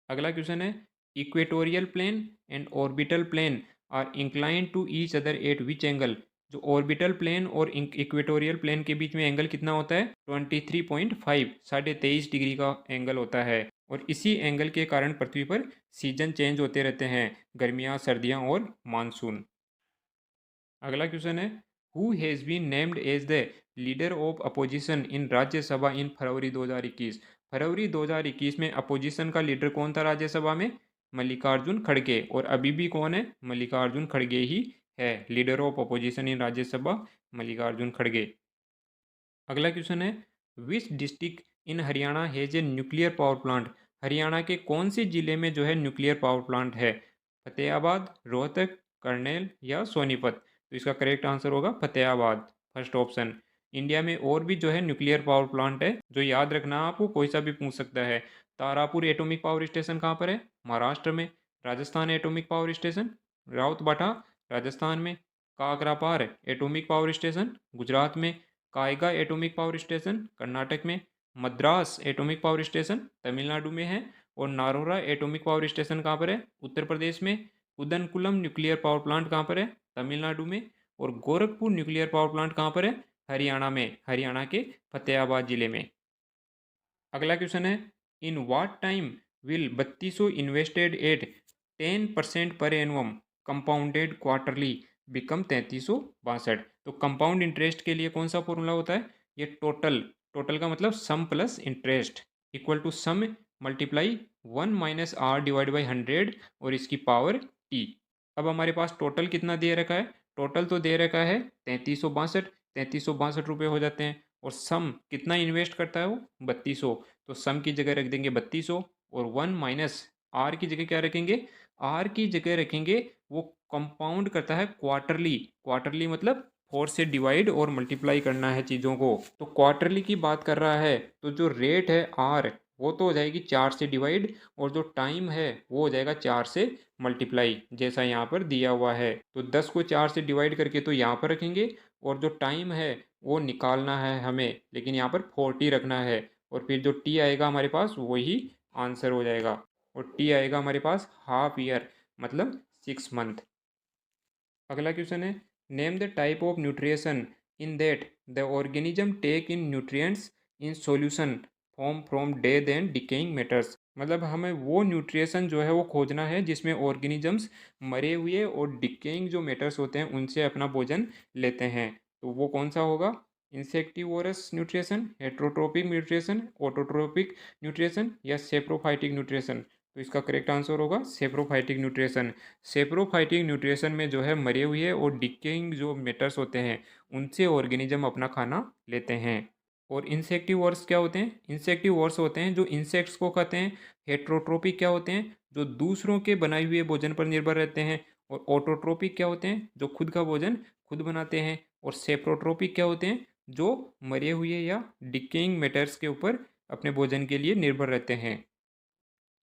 अगला क्वेश्चन है, equatorial plane and orbital plane are incline to each other at which angle. जो ऑर्बिटल प्लेन और इक्वेटोरियल प्लेन के बीच में एंगल कितना होता है, 23.5, 23.5 डिग्री का एंगल होता है। और इसी एंगल के कारण पृथ्वी पर सीजन चेंज होते रहते हैं, गर्मियाँ, सर्दियाँ और मानसून। अगला क्वेश्चन है, who has been named as the leader of opposition in Rajya Sabha in February 2021। फरवरी 2021 में अपोजिशन का लीडर कौन था राज्यसभा में, मल्लिकार्जुन खड़गे। और अभी भी कौन है, मल्लिकार्जुन खड़गे ही है leader of opposition in Rajya Sabha, Mallikarjun खड़गे। अगला क्वेश्चन है, which district in Haryana has a nuclear power plant. Haryana के कौन से जिले में जो है न्यूक्लियर पावर प्लांट है, फतेहाबाद, रोहतक, करनेल या सोनीपत। तो इसका करेक्ट आंसर होगा फतेहाबाद, फर्स्ट ऑप्शन। इंडिया में और भी जो है न्यूक्लियर पावर प्लांट है, जो याद रखना आपको कोई सा भी पूछ सकता है। तारापुर एटॉमिक पावर स्टेशन कहाँ पर है, महाराष्ट्र में। Rajasthan atomic power station Rawatbhata, Rajasthan में। Kakrapar atomic power station Gujarat में। Kaiga atomic power station Karnataka में। Madras atomic power station Tamil Nadu में है। और नारोरा एटॉमिक पावर स्टेशन कहाँ पर है, उत्तर प्रदेश में। कुदनकुलम न्यूक्लियर पावर प्लांट कहाँ पर है, तमिलनाडु में। और गोरखपुर न्यूक्लियर पावर प्लांट कहाँ पर है, हरियाणा में, हरियाणा के फतेहाबाद जिले में। अगला क्वेश्चन है, in what time will 3200 invested at 10% पर एनुअम कंपाउंडेड क्वार्टरली बिकम 3362। तो कंपाउंड इंटरेस्ट के लिए कौन सा फॉर्मूला होता है, ये टोटल, टोटल का मतलब sum plus interest equal to sum multiply 1 - r/100 और इसकी पावर t। अब हमारे पास टोटल कितना दे रखा है, टोटल तो दे रखा है 3362, 3362 रुपये हो जाते हैं। और सम कितना इन्वेस्ट करता है वो 3200, तो सम की जगह रख देंगे 3200 और 1 - आर की जगह क्या रखेंगे, आर की जगह रखेंगे वो कंपाउंड करता है क्वार्टरली। क्वार्टरली मतलब 4 से डिवाइड और मल्टीप्लाई करना है चीज़ों को। तो क्वार्टरली की बात कर रहा है तो जो रेट है आर वो तो हो जाएगी 4 से डिवाइड, और जो टाइम है वो हो जाएगा 4 से मल्टीप्लाई, जैसा यहाँ पर दिया हुआ है। तो 10 को 4 से डिवाइड करके तो यहाँ पर रखेंगे, और जो टाइम है वो निकालना है हमें, लेकिन यहाँ पर 40 रखना है। और फिर जो टी आएगा हमारे पास वही आंसर हो जाएगा। और टी आएगा हमारे पास हाफ ईयर, मतलब 6 मंथ। अगला क्वेश्चन है, name the type of nutrition in that the organism take in nutrients in solution form from dead and decaying matters. मतलब हमें वो न्यूट्रिशन जो है वो खोजना है जिसमें ऑर्गेनिजम्स मरे हुए और डिकेइंग जो मैटर्स होते हैं उनसे अपना भोजन लेते हैं। तो वो कौन सा होगा? Insectivorous nutrition, heterotrophic nutrition, autotrophic nutrition या सेप्रोफाइटिक न्यूट्रिशन? तो इसका करेक्ट आंसर होगा सेप्रोफाइटिक न्यूट्रिशन। सेप्रोफाइटिक न्यूट्रिशन में जो है मरे हुए और डिकेइंग जो मैटर्स होते हैं उनसे ऑर्गेनिज्म अपना खाना लेते हैं। और इंसेक्टिवर्स क्या होते हैं? इंसेक्टिवर्स होते हैं जो इंसेक्ट्स को खाते हैं। हेट्रोट्रोपिक क्या होते हैं? जो दूसरों के बनाए हुए भोजन पर निर्भर रहते हैं। और ऑटोट्रोपिक क्या होते हैं? जो खुद का भोजन खुद बनाते हैं। और सेप्रोट्रोपिक क्या होते हैं? जो मरे हुए या डिकेइंग मैटर्स के ऊपर अपने भोजन के लिए निर्भर रहते हैं।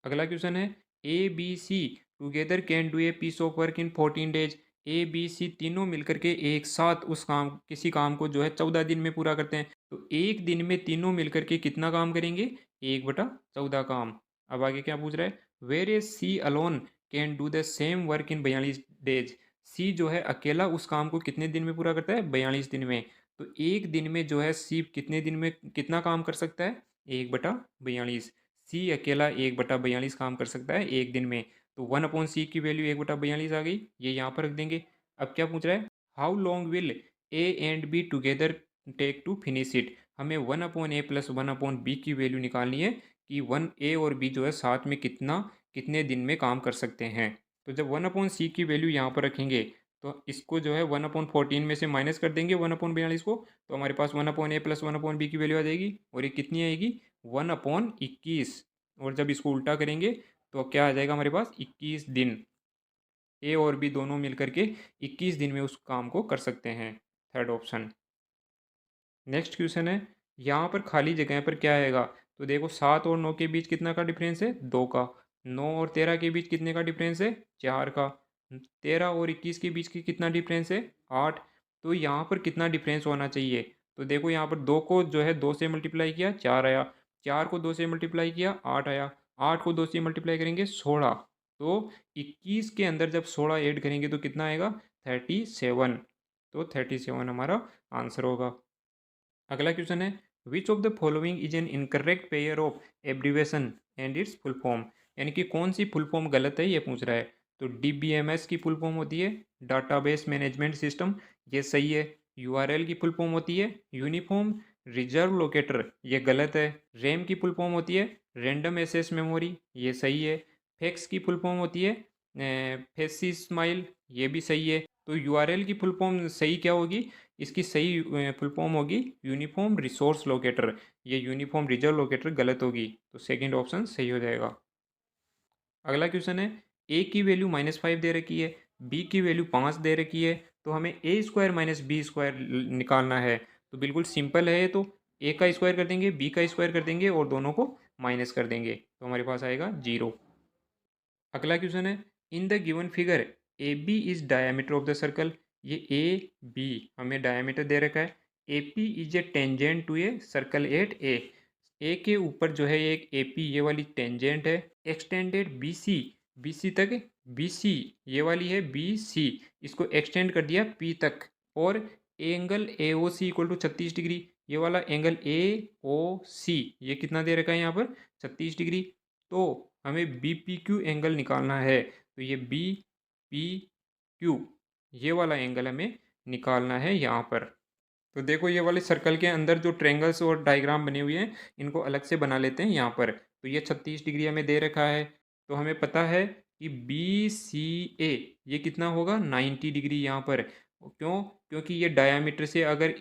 अगला क्वेश्चन है, A B C together can do a piece of work in 14 days. A B C तीनों मिलकर के एक साथ उस काम किसी काम को जो है 14 दिन में पूरा करते हैं। तो एक दिन में तीनों मिलकर के कितना काम करेंगे? 1/14 काम। अब आगे क्या पूछ रहा है? Where as C alone can do the same work in 42 days. C जो है अकेला उस काम को कितने दिन में पूरा करता है? 42 दिन में। तो एक दिन में जो है सी कितने दिन में कितना काम कर सकता है? 1/42। सी अकेला 1/42 काम कर सकता है एक दिन में। तो 1/c की वैल्यू 1/42 आ गई, ये यहाँ पर रख देंगे। अब क्या पूछ रहा है? How long will A and B together take to finish it. हमें 1/a प्लस 1/b की वैल्यू निकालनी है कि 1a और b जो है साथ में कितने दिन में काम कर सकते हैं। तो जब 1/c की वैल्यू यहाँ पर रखेंगे तो इसको जो है 1/14 में से माइनस कर देंगे 1/42 को। तो हमारे पास 1/a प्लस 1/b की वैल्यू आ जाएगी। और ये कितनी आएगी? 1/21। और जब इसको उल्टा करेंगे तो क्या आ जाएगा हमारे पास? 21 दिन। ए और बी दोनों मिलकर के 21 दिन में उस काम को कर सकते हैं। Third option. नेक्स्ट क्वेश्चन है, यहाँ पर खाली जगह पर क्या आएगा? तो देखो 7 और 9 के बीच कितना का डिफरेंस है? 2 का। 9 और 13 के बीच कितने का डिफरेंस है? 4 का। 13 और 21 के बीच की कितना डिफरेंस है? 8। तो यहाँ पर कितना डिफरेंस होना चाहिए? तो देखो यहाँ पर 2 को जो है 2 से मल्टीप्लाई किया 4 आया। 4 को 2 से मल्टीप्लाई किया 8 आया। 8 को 2 से मल्टीप्लाई करेंगे 16। तो 21 के अंदर जब 16 ऐड करेंगे तो कितना आएगा? 37। तो 37 हमारा आंसर होगा। अगला क्वेश्चन है, which of the following is an incorrect pair of abbreviation and it's full form. यानी कि कौन सी फुल फॉर्म गलत है ये पूछ रहा है। तो डीबीएमएस की फुल फॉर्म होती है डाटाबेस मैनेजमेंट सिस्टम, ये सही है। यूआरएल की फुल फॉर्म होती है यूनिफॉर्म रिजर्व लोकेटर, ये गलत है। रैम की फुल फॉर्म होती है रैंडम एक्सेस मेमोरी, ये सही है। फैक्स की फुल फॉर्म होती है फेसी स्माइल, ये भी सही है। तो यूआरएल की फुल फॉर्म सही क्या होगी? इसकी सही फुल फॉर्म होगी यूनिफॉर्म रिसोर्स लोकेटर। ये यूनिफॉर्म रिजर्व लोकेटर गलत होगी। तो सेकंड ऑप्शन सही हो जाएगा। अगला क्वेश्चन है, ए की वैल्यू -5 दे रखी है, बी की वैल्यू 5 दे रखी है, तो हमें ए स्क्वायर माइनस बी स्क्वायर निकालना है। तो बिल्कुल सिंपल है। तो ए का स्क्वायर कर देंगे, बी का स्क्वायर कर देंगे और दोनों को माइनस कर देंगे तो हमारे पास आएगा 0। अगला क्वेश्चन है, in the given figure A B is diameter of the circle. ये ए बी हमें डायमीटर दे रखा है। A P is a tangent to a circle at A के ऊपर जो है एक ए पी ये वाली टेंजेंट है। एक्सटेंडेड बी सी तक, बी सी ये वाली है बी सी, इसको एक्सटेंड कर दिया पी तक। और angle A O C equal to 36 degree, ये वाला एंगल ए ओ सी ये कितना दे रखा है यहाँ पर? 36 डिग्री। तो हमें बी पी क्यू एंगल निकालना है। तो ये बी पी क्यू ये वाला एंगल हमें निकालना है यहाँ पर। तो देखो ये वाले सर्कल के अंदर जो ट्रेंगल्स और डायग्राम बने हुए हैं इनको अलग से बना लेते हैं यहाँ पर। तो ये 36 डिग्री हमें दे रखा है। तो हमें पता है कि बी सी ए ये कितना होगा? 90 डिग्री यहाँ पर। क्यों? क्योंकि ये डायामीटर से अगर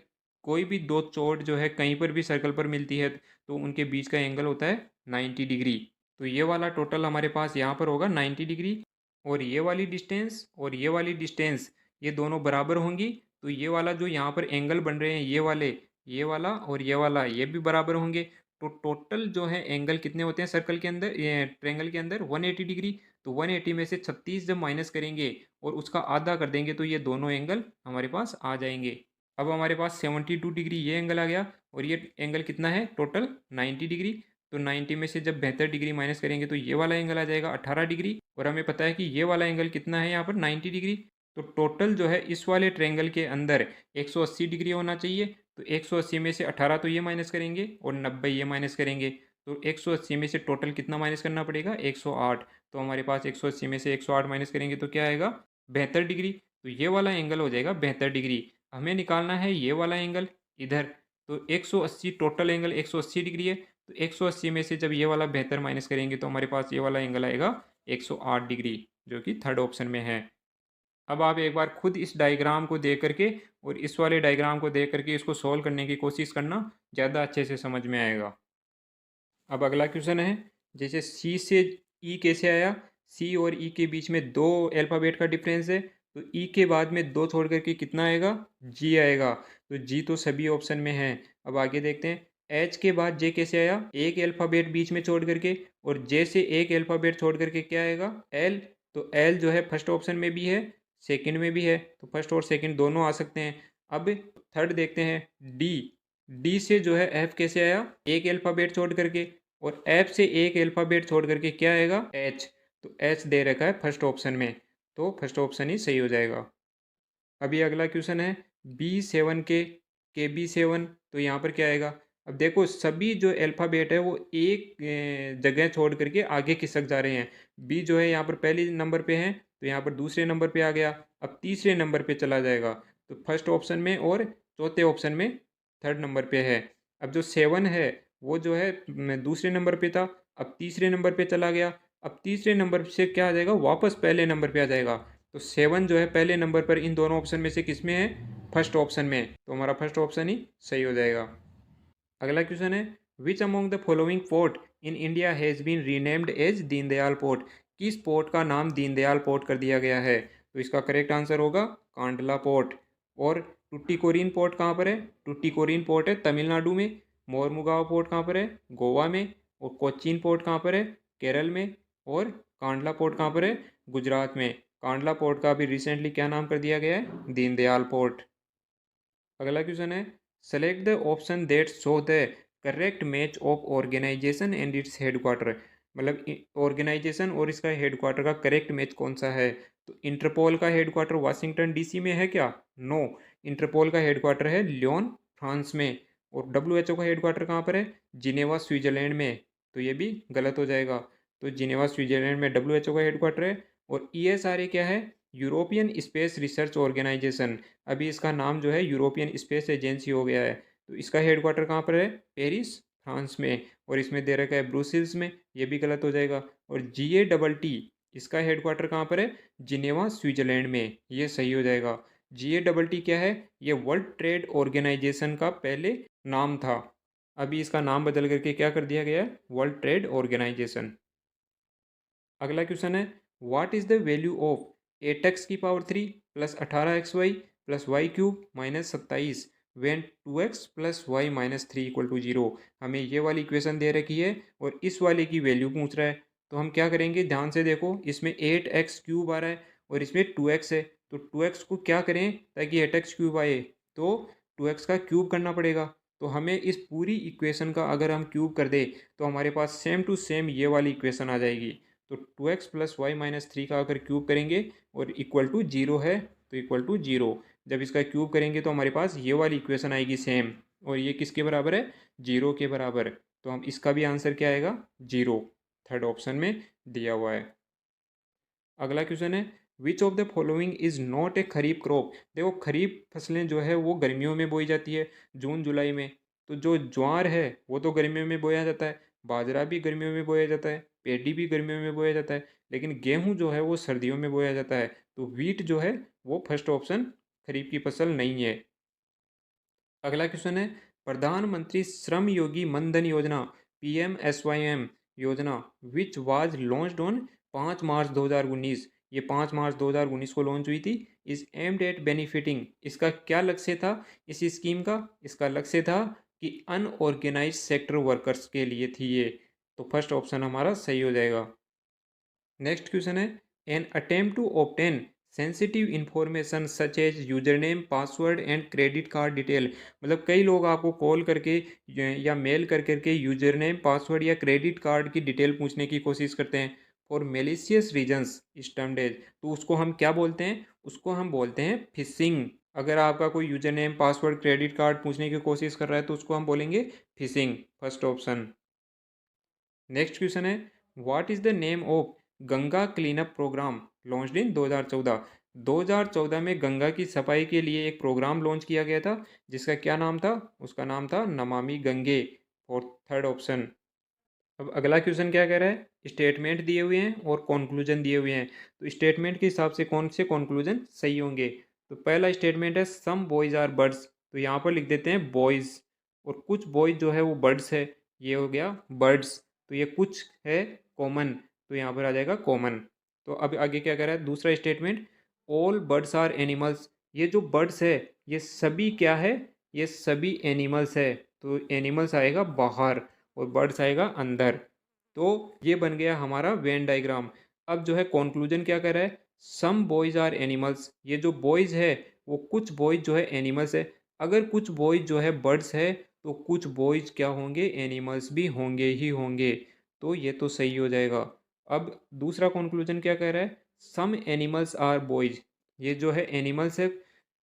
कोई भी दो चोट जो है कहीं पर भी सर्कल पर मिलती है तो उनके बीच का एंगल होता है 90 डिग्री। तो ये वाला टोटल हमारे पास यहाँ पर होगा 90 डिग्री। और ये वाली डिस्टेंस और ये वाली डिस्टेंस ये दोनों बराबर होंगी। तो ये वाला जो यहाँ पर एंगल बन रहे हैं ये वाले, ये वाला और ये वाला ये भी बराबर होंगे। तो टोटल जो है एंगल कितने होते हैं सर्कल के अंदर, ये ट्रेंगल के अंदर? 180 डिग्री। तो 180 में से 36 जब माइनस करेंगे और उसका आधा कर देंगे तो ये दोनों एंगल हमारे पास आ जाएंगे। अब हमारे पास 72 डिग्री ये एंगल आ गया और ये एंगल कितना है टोटल 90 डिग्री। तो 90 में से जब 72 डिग्री माइनस करेंगे तो ये वाला एंगल आ जाएगा 18 डिग्री और हमें पता है कि ये वाला एंगल कितना है यहाँ पर 90 डिग्री। तो टोटल जो है इस वाले ट्रायंगल के अंदर 180 डिग्री होना चाहिए। तो 180 में से 18 तो ये माइनस करेंगे और 90 ये माइनस करेंगे। तो 180 में से टोटल कितना माइनस करना पड़ेगा 108। तो हमारे पास 180 में से 108 माइनस करेंगे तो क्या आएगा 72 डिग्री। तो ये वाला एंगल हो जाएगा 72 डिग्री। हमें निकालना है ये वाला एंगल इधर। तो 180 टोटल एंगल 180 डिग्री है। तो 180 में से जब ये वाला 72 माइनस करेंगे तो हमारे पास ये वाला एंगल आएगा 108 डिग्री, जो कि थर्ड ऑप्शन में है। अब आप एक बार खुद इस डायग्राम को देख करके और इस वाले डायग्राम को देख करके इसको सॉल्व करने की कोशिश करना, ज़्यादा अच्छे से समझ में आएगा। अब अगला क्वेश्चन है, जैसे सी से ई कैसे आया। सी और ई के बीच में दो अल्फ़ाबेट का डिफरेंस है। तो ई के बाद में दो छोड़ करके कितना आएगा जी आएगा। तो जी तो सभी ऑप्शन में है। अब आगे देखते हैं, एच के बाद जे कैसे आया, एक अल्फ़ाबेट बीच में छोड़ करके, और जे से एक अल्फ़ाबेट छोड़ करके क्या आएगा एल। तो एल जो है फर्स्ट ऑप्शन में भी है सेकंड में भी है, तो फर्स्ट और सेकंड दोनों आ सकते हैं। अब थर्ड देखते हैं, डी। डी से जो है एफ कैसे आया, एक अल्फ़ाबेट छोड़ करके, और एफ से एक अल्फ़ाबेट छोड़ करके क्या आएगा एच। तो एच दे रखा है फर्स्ट ऑप्शन में, तो फर्स्ट ऑप्शन ही सही हो जाएगा। अभी अगला क्वेश्चन है, B7 के B7, तो यहाँ पर क्या आएगा। अब देखो सभी जो अल्फ़ाबेट है वो एक जगह छोड़ करके आगे खिसक जा रहे हैं। बी जो है यहाँ पर पहले नंबर पे है तो यहाँ पर दूसरे नंबर पे आ गया, अब तीसरे नंबर पे चला जाएगा। तो फर्स्ट ऑप्शन में और चौथे ऑप्शन में थर्ड नंबर पे है। अब जो 7 है वो जो है दूसरे नंबर पे था, अब तीसरे नंबर पे चला गया। अब तीसरे नंबर से क्या आ जाएगा वापस पहले नंबर पे आ जाएगा। तो 7 जो है पहले नंबर पर इन दोनों ऑप्शन में से किस में है, फर्स्ट ऑप्शन में, तो हमारा फर्स्ट ऑप्शन ही सही हो जाएगा। अगला क्वेश्चन है, which among the following port in India has been renamed as Deendayal port. किस पोर्ट का नाम दीनदयाल पोर्ट कर दिया गया है। तो इसका करेक्ट आंसर होगा कांडला पोर्ट। और टुट्टीकोरिन पोर्ट कहाँ पर है, टुट्टीकोरिन पोर्ट है तमिलनाडु में। मोरमुगांव पोर्ट कहाँ पर है, गोवा में। और कोचीन पोर्ट कहाँ पर है, केरल में। और कांडला पोर्ट कहाँ पर है, गुजरात में। कांडला पोर्ट का अभी रिसेंटली क्या नाम कर दिया गया है, दीनदयाल पोर्ट। अगला क्वेश्चन है, select the option that show the correct match of organisation and its headquarter. मतलब ऑर्गेनाइजेशन और इसका हेडक्वार्टर का करेक्ट मैच कौन सा है। तो इंटरपोल का हेडक्वार्टर वाशिंगटन डीसी में है क्या, नो। इंटरपोल का हेडक्वार्टर है लियोन फ्रांस में। और डब्ल्यूएचओ का हेडक्वार्टर कहाँ पर है, जिनेवा स्विट्जरलैंड में। तो ये भी गलत हो जाएगा। तो जिनेवा स्विट्जरलैंड में डब्ल्यूएचओ का हेडक्वार्टर है। और ईएसआरए क्या है, यूरोपियन स्पेस रिसर्च ऑर्गेनाइजेशन। अभी इसका नाम जो है यूरोपियन स्पेस एजेंसी हो गया है। तो इसका हेडक्वार्टर कहाँ पर है, पेरिस फ्रांस में। और इसमें दे रखा है ब्रुसेल्स में, ये भी गलत हो जाएगा। और GATT इसका हेडक्वार्टर कहाँ पर है, जिनेवा स्विट्जरलैंड में, ये सही हो जाएगा। GATT क्या है, ये वर्ल्ड ट्रेड ऑर्गेनाइजेशन का पहले नाम था। अभी इसका नाम बदल करके क्या कर दिया गया है, वर्ल्ड ट्रेड ऑर्गेनाइजेशन। अगला क्वेश्चन है, what is the value of 8x³ plus 18xy plus y³ minus 27 when 2x plus y minus 3 equal to 0। हमें ये वाली इक्वेशन दे रखी है और इस वाले की वैल्यू पूछ रहा है। तो हम क्या करेंगे, ध्यान से देखो, इसमें 8x³ आ रहा है और इसमें 2x है। तो 2x को क्या करें ताकि 8x³ आए, तो 2x का क्यूब करना पड़ेगा। तो हमें इस पूरी इक्वेशन का अगर हम क्यूब कर दे तो हमारे पास सेम टू सेम ये वाली इक्वेशन आ जाएगी। तो 2x प्लस वाई माइनस 3 का अगर क्यूब करेंगे और इक्वल टू 0 है तो इक्वल टू 0। जब इसका क्यूब करेंगे तो हमारे पास ये वाली इक्वेशन आएगी सेम, और ये किसके बराबर है, 0 के बराबर। तो हम इसका भी आंसर क्या आएगा, 0, थर्ड ऑप्शन में दिया हुआ है। अगला क्वेश्चन है, which of the following is not A kharif crop. देखो खरीफ फसलें जो है वो गर्मियों में बोई जाती है, जून जुलाई में। तो जो ज्वार है वो तो गर्मियों में बोया जाता है, बाजरा भी गर्मियों में बोया जाता है, पेडी भी गर्मियों में बोया जाता है, लेकिन गेहूं जो है वो सर्दियों में बोया जाता है। तो वीट जो है वो फर्स्ट ऑप्शन खरीफ की फसल नहीं है। अगला क्वेश्चन है, प्रधानमंत्री श्रम योगी मनधन योजना PMSYM योजना विच वाज लॉन्च्ड ऑन 5 मार्च 2019। ये 5 मार्च 2019 को लॉन्च हुई थी। इज एम्ड एट बेनिफिटिंग, इसका क्या लक्ष्य था इस स्कीम का, इसका लक्ष्य था कि अनऑर्गेनाइज सेक्टर वर्कर्स के लिए थी ये। तो फर्स्ट ऑप्शन हमारा सही हो जाएगा। नेक्स्ट क्वेश्चन है, an attempt to obtain sensitive information such as user name password and credit card detail. मतलब कई लोग आपको कॉल करके या मेल कर करके यूजर नेम पासवर्ड या क्रेडिट कार्ड की डिटेल पूछने की कोशिश करते हैं फॉर मेलिशियस रीजंस स्टर्म्ड एज। तो उसको हम क्या बोलते हैं? उसको हम बोलते हैं फिशिंग। अगर आपका कोई user name password credit card पूछने की कोशिश कर रहा है तो उसको हम बोलेंगे phishing. First option. Next question है what is the name of Ganga clean up programme launched in 2014। 2014 में गंगा की सफाई के लिए एक प्रोग्राम लॉन्च किया गया था जिसका क्या नाम था? उसका नाम था Namami Gange. Fourth third option. अब अगला क्वेश्चन क्या कह रहा है? स्टेटमेंट दिए हुए हैं और कॉन्क्लूजन दिए हुए हैं, तो स्टेटमेंट के हिसाब से कौन से कॉन्क्लूजन सही होंगे? तो पहला स्टेटमेंट है सम बॉयज़ आर बर्ड्स, तो यहाँ पर लिख देते हैं बॉयज़। और कुछ बॉयज़ जो है वो बर्ड्स है, ये हो गया बर्ड्स। तो ये कुछ है कॉमन, तो यहाँ पर आ जाएगा कॉमन। तो अब आगे क्या कह रहा है दूसरा statement? All birds are animals, ये जो बर्ड्स है ये सभी क्या है? ये सभी एनिमल्स है। तो एनिमल्स आएगा बाहर और बर्ड्स आएगा अंदर। तो ये बन गया हमारा वेन डायग्राम। अब जो है कॉन्क्लूजन क्या कर रहा है? सम बॉयज़ आर एनिमल्स, ये जो बॉयज़ है वो कुछ बॉयज़ जो है एनिमल्स है। अगर कुछ बॉयज़ जो है बर्ड्स है तो कुछ बॉयज़ क्या होंगे? एनिमल्स भी होंगे ही होंगे। तो ये तो सही हो जाएगा। अब दूसरा कॉन्क्लूजन क्या कह रहा है? सम एनिमल्स आर बॉयज़, ये जो है एनिमल्स है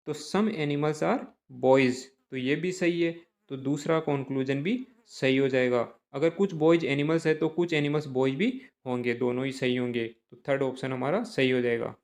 तो सम एनिमल्स आर बॉयज़, तो ये भी सही है। तो दूसरा कॉन्क्लूजन भी सही हो जाएगा। अगर कुछ बॉयज एनिमल्स है तो कुछ एनिमल्स बॉयज भी होंगे, दोनों ही सही होंगे। तो थर्ड ऑप्शन हमारा सही हो जाएगा।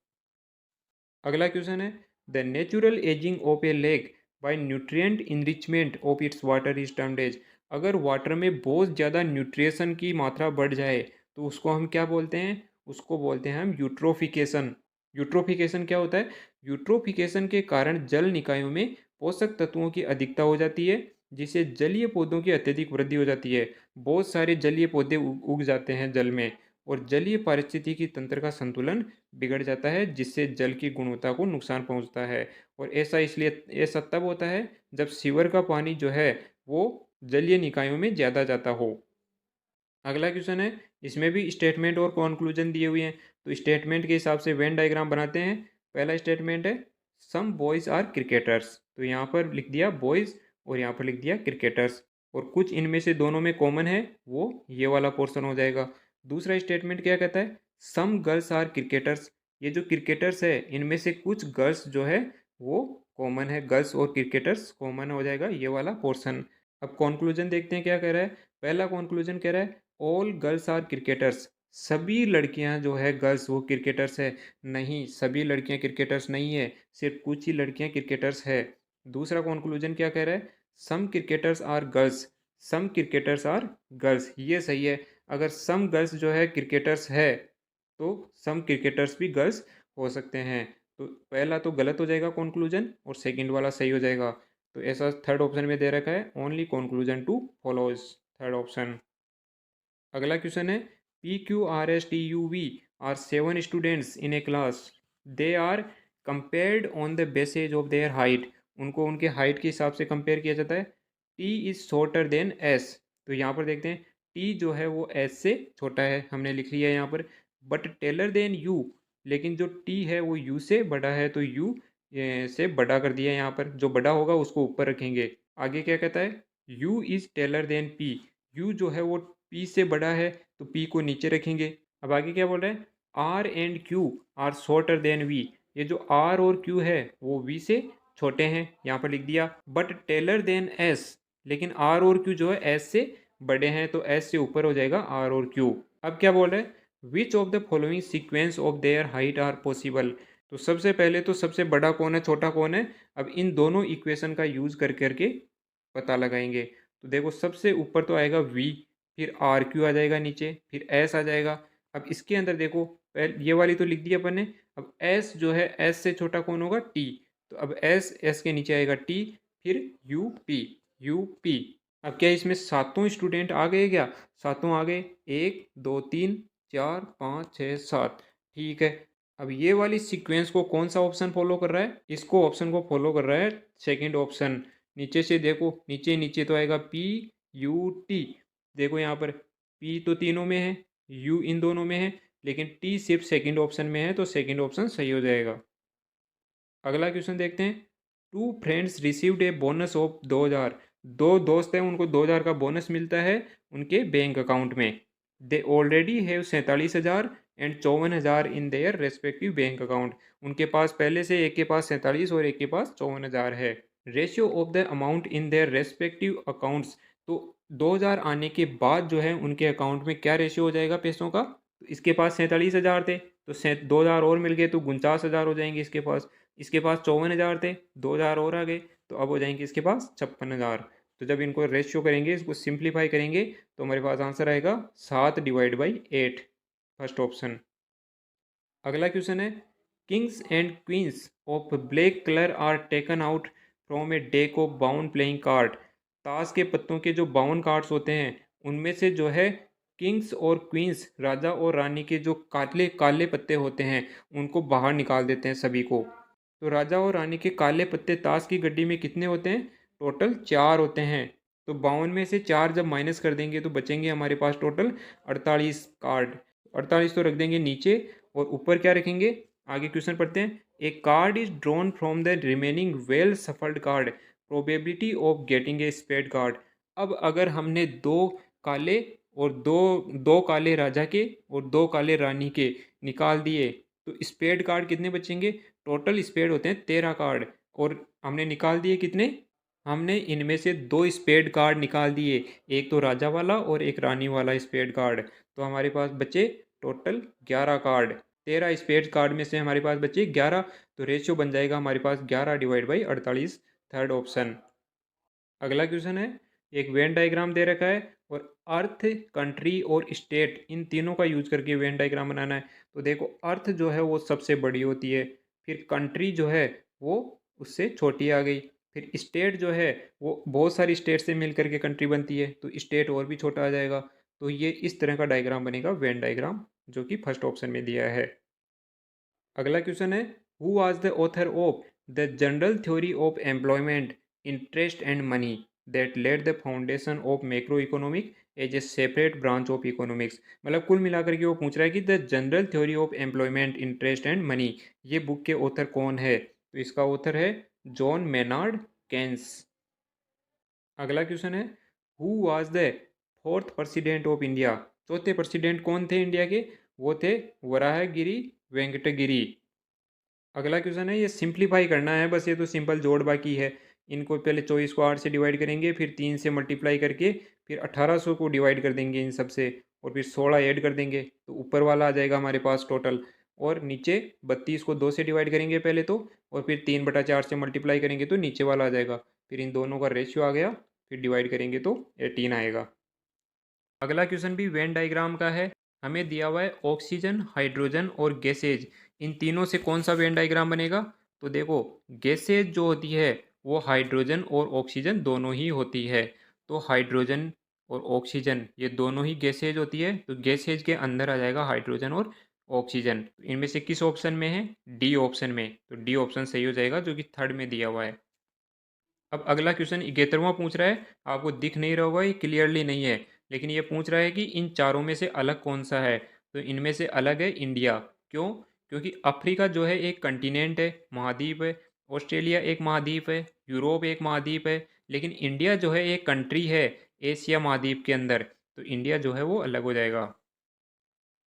अगला क्वेश्चन है the natural ageing of a lake by nutrient enrichment of its water is termed as. अगर वाटर में बहुत ज़्यादा न्यूट्रिएशन की मात्रा बढ़ जाए तो उसको हम क्या बोलते हैं? उसको बोलते हैं हम यूट्रोफिकेशन। यूट्रोफिकेशन क्या होता है? यूट्रोफिकेशन के कारण जल निकायों में पोषक तत्वों की अधिकता हो जाती है जिससे जलीय पौधों की अत्यधिक वृद्धि हो जाती है। बहुत सारे जलीय पौधे उग जाते हैं जल में और जलीय पारिस्थितिकी तंत्र का संतुलन बिगड़ जाता है जिससे जल की गुणवत्ता को नुकसान पहुंचता है। और ऐसा तब होता है जब सीवर का पानी जो है वो जलीय निकायों में ज़्यादा जाता हो। अगला क्वेश्चन है इसमें भी स्टेटमेंट और कॉन्क्लूजन दिए हुए हैं, तो स्टेटमेंट के हिसाब से वेन डायग्राम बनाते हैं। पहला स्टेटमेंट है सम बॉयज़ आर क्रिकेटर्स, तो यहाँ पर लिख दिया बॉयज़ और यहाँ पर लिख दिया क्रिकेटर्स। और कुछ इनमें से दोनों में कॉमन है, वो ये वाला पोर्शन हो जाएगा। दूसरा स्टेटमेंट क्या कहता है? सम गर्ल्स आर क्रिकेटर्स, ये जो क्रिकेटर्स है इनमें से कुछ गर्ल्स जो है वो कॉमन है, गर्ल्स और क्रिकेटर्स कॉमन हो जाएगा ये वाला पोर्शन। अब कॉन्क्लूजन देखते हैं क्या कह रहा है। पहला कॉन्क्लूजन कह रहा है ऑल गर्ल्स आर क्रिकेटर्स, सभी लड़कियां जो है गर्ल्स वो क्रिकेटर्स है। नहीं, सभी लड़कियां क्रिकेटर्स नहीं है, सिर्फ कुछ ही लड़कियां क्रिकेटर्स है। दूसरा कॉन्क्लूजन क्या कह रहा है? Some cricketers are girls, some cricketers are girls, ये सही है। अगर सम गर्ल्स जो है क्रिकेटर्स है तो सम क्रिकेटर्स भी गर्ल्स हो सकते हैं। तो पहला तो गलत हो जाएगा कॉन्क्लूजन और सेकंड वाला सही हो जाएगा। तो ऐसा थर्ड ऑप्शन में दे रखा है only conclusion two follows, third option. अगला क्वेश्चन है P Q R S T U V are seven students in a class, they are compared on the basis of their height, उनको उनके height के हिसाब से कंपेयर किया जाता है। T is shorter than S, तो यहाँ पर देखते हैं टी जो है वो एस से छोटा है, हमने लिख लिया है यहाँ पर। बट टेलर देन यू, लेकिन जो टी है वो यू से बड़ा है तो यू से बड़ा कर दिया है यहाँ पर, जो बड़ा होगा उसको ऊपर रखेंगे। आगे क्या कहता है? U is taller than P, U जो है वो पी से बड़ा है तो पी को नीचे रखेंगे। अब आगे क्या बोल रहे हैं? R and Q are shorter than V, ये जो आर और क्यू है वो वी से छोटे हैं, यहाँ पर लिख दिया। बट टेलर देन एस, लेकिन आर और क्यू जो है एस से बड़े हैं तो एस से ऊपर हो जाएगा आर और क्यू। अब क्या बोल रहे हैं? Which of the following sequence of their height are possible, तो सबसे पहले तो सबसे बड़ा कौन है छोटा कौन है, अब इन दोनों इक्वेशन का यूज कर करके पता लगाएंगे। तो देखो सबसे ऊपर तो आएगा वी, फिर आर क्यू आ जाएगा नीचे, फिर एस आ जाएगा। अब इसके अंदर देखो पहले ये वाली तो लिख दी अपन ने। अब एस जो है एस से छोटा कौन होगा? टी, तो अब एस, एस के नीचे आएगा टी, फिर यू पी, यू पी। अब क्या इसमें सातों स्टूडेंट आ गए क्या? सातों आ गए, एक दो तीन चार पाँच छः सात, ठीक है। अब ये वाली सीक्वेंस को कौन सा ऑप्शन फॉलो कर रहा है? इसको ऑप्शन को फॉलो कर रहा है सेकंड ऑप्शन। नीचे से देखो, नीचे नीचे तो आएगा पी यू टी, देखो यहाँ पर पी तो तीनों में है, यू इन दोनों में है, लेकिन टी सिर्फ सेकंड ऑप्शन में है, तो सेकंड ऑप्शन सही हो जाएगा। अगला क्वेश्चन देखते हैं। Two friends received a bonus of 2000। दो दोस्त हैं, उनको 2000 का बोनस मिलता है उनके बैंक अकाउंट में। They already have 47,000 and 54,000 in their respective bank account. उनके पास पहले से एक के पास 47 और एक के पास 54,000 है। Ratio of the amount in their respective accounts. तो 2000 आने के बाद जो है उनके अकाउंट में क्या रेशियो हो जाएगा पैसों का। तो इसके पास 47,000 थे, तो 2000 और मिल गए तो 49,000 हो जाएंगे इसके पास। इसके पास 54,000 थे, 2000 और आ गए तो अब हो जाएंगे इसके पास 56,000। तो जब इनको रेशियो करेंगे, इसको सिंप्लीफाई करेंगे, तो हमारे पास आंसर आएगा 7/8। First option. अगला क्वेश्चन है। Kings and queens of black colour are taken out from a deck of बाउन प्लेइंग कार्ड। ताश के पत्तों के जो बाउन कार्ड्स होते हैं उनमें से जो है किंग्स और क्वींस, राजा और रानी के जो काले काले पत्ते होते हैं उनको बाहर निकाल देते हैं सभी को। तो राजा और रानी के काले पत्ते ताश की गड्डी में कितने होते हैं। टोटल 4 होते हैं। तो 52 में से 4 जब माइनस कर देंगे तो बचेंगे हमारे पास टोटल 48 कार्ड। 48 तो रख देंगे नीचे और ऊपर क्या रखेंगे। आगे क्वेश्चन पढ़ते हैं। A card is drawn from the remaining well shuffled card, probability of getting a spade card. अब अगर हमने दो काले और दो दो काले राजा के और दो काले रानी के निकाल दिए तो स्पेड कार्ड कितने बचेंगे। टोटल स्पेड होते हैं 13 कार्ड और हमने निकाल दिए कितने। हमने इनमें से 2 स्पेड कार्ड निकाल दिए, एक तो राजा वाला और एक रानी वाला स्पेड कार्ड। तो हमारे पास बचे टोटल 11 कार्ड। 13 स्पेड कार्ड में से हमारे पास बचे 11। तो रेशियो बन जाएगा हमारे पास 11/48। Third option. अगला क्वेश्चन है। एक वेन डायग्राम दे रखा है और अर्थ, कंट्री और स्टेट इन तीनों का यूज करके वेन डायग्राम बनाना है। तो देखो, अर्थ जो है वो सबसे बड़ी होती है, फिर कंट्री जो है वो उससे छोटी आ गई, फिर स्टेट जो है वो बहुत सारी स्टेट से मिल करके कंट्री बनती है तो स्टेट और भी छोटा आ जाएगा। तो ये इस तरह का डायग्राम बनेगा वेन डायग्राम, जो कि फर्स्ट ऑप्शन में दिया है। अगला क्वेश्चन है। Who was the author of the General Theory of Employment, Interest and Money that led the foundation of macro economic as a separate branch of economics. मतलब कुल मिलाकर के वो पूछ रहा है कि the General Theory of Employment, Interest and Money, ये बुक के ऑथर कौन है। तो इसका ऑथर है जॉन मेनार्ड केन्स। अगला क्वेश्चन है। Who was the fourth president of India. चौथे प्रेसिडेंट कौन थे इंडिया के। वो थे वराहगिरी वेंकटगिरी। अगला क्वेश्चन है। ये सिंप्लीफाई करना है बस, ये तो सिंपल जोड़ बाकी है। इनको पहले 24 को 8 से डिवाइड करेंगे, फिर 3 से मल्टीप्लाई करके फिर 1800 को डिवाइड कर देंगे इन सब से, और फिर 16 ऐड कर देंगे तो ऊपर वाला आ जाएगा हमारे पास टोटल। और नीचे 32 को 2 से डिवाइड करेंगे पहले तो, और फिर 3/4 से मल्टीप्लाई करेंगे तो नीचे वाला आ जाएगा। फिर इन दोनों का रेशियो आ गया, फिर डिवाइड करेंगे तो 18 आएगा। अगला क्वेश्चन भी वेन डायग्राम का है। हमें दिया हुआ है ऑक्सीजन, हाइड्रोजन और गैसेज, इन तीनों से कौन सा वेन डायग्राम बनेगा। तो देखो, गैसेज जो होती है वो हाइड्रोजन और ऑक्सीजन दोनों ही होती है। तो हाइड्रोजन और ऑक्सीजन ये दोनों ही गैसेज होती है, तो गैसेज के अंदर आ जाएगा हाइड्रोजन और ऑक्सीजन। इनमें से किस ऑप्शन में है। डी ऑप्शन में। तो डी ऑप्शन सही हो जाएगा जो कि थर्ड में दिया हुआ है। अब अगला क्वेश्चन 71वां पूछ रहा है। आपको दिख नहीं रहा होगा, ये क्लियरली नहीं है, लेकिन ये पूछ रहा है कि इन चारों में से अलग कौन सा है। तो इनमें से अलग है इंडिया। क्यों। क्योंकि अफ्रीका जो है एक कंटिनेंट है, महाद्वीप है। ऑस्ट्रेलिया एक महाद्वीप है। यूरोप एक महाद्वीप है। लेकिन इंडिया जो है एक कंट्री है एशिया महाद्वीप के अंदर। तो इंडिया जो है वो अलग हो जाएगा।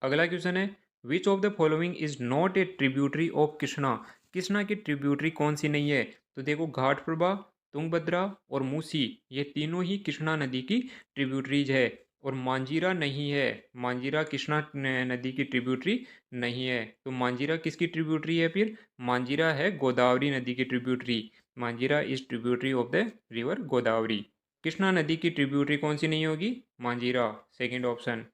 अगला क्वेश्चन है। Which of the following is not A tributary of Krishna. Krishna की ट्रिब्यूटरी कौन सी नहीं है। तो देखो, घाट प्रभा, तुंगभद्रा और मूसी, ये तीनों ही कृष्णा नदी की ट्रिब्यूटरीज है। और मांजीरा नहीं है, मांजीरा कृष्णा नदी की ट्रिब्यूटरी नहीं है। तो मांजीरा किसकी ट्रिब्यूटरी है फिर। मांजीरा है गोदावरी नदी की tributary. Manjira is tributary of the river Godavari. Krishna नदी की ट्रिब्यूटरी कौन सी नहीं होगी। Manjira, second option.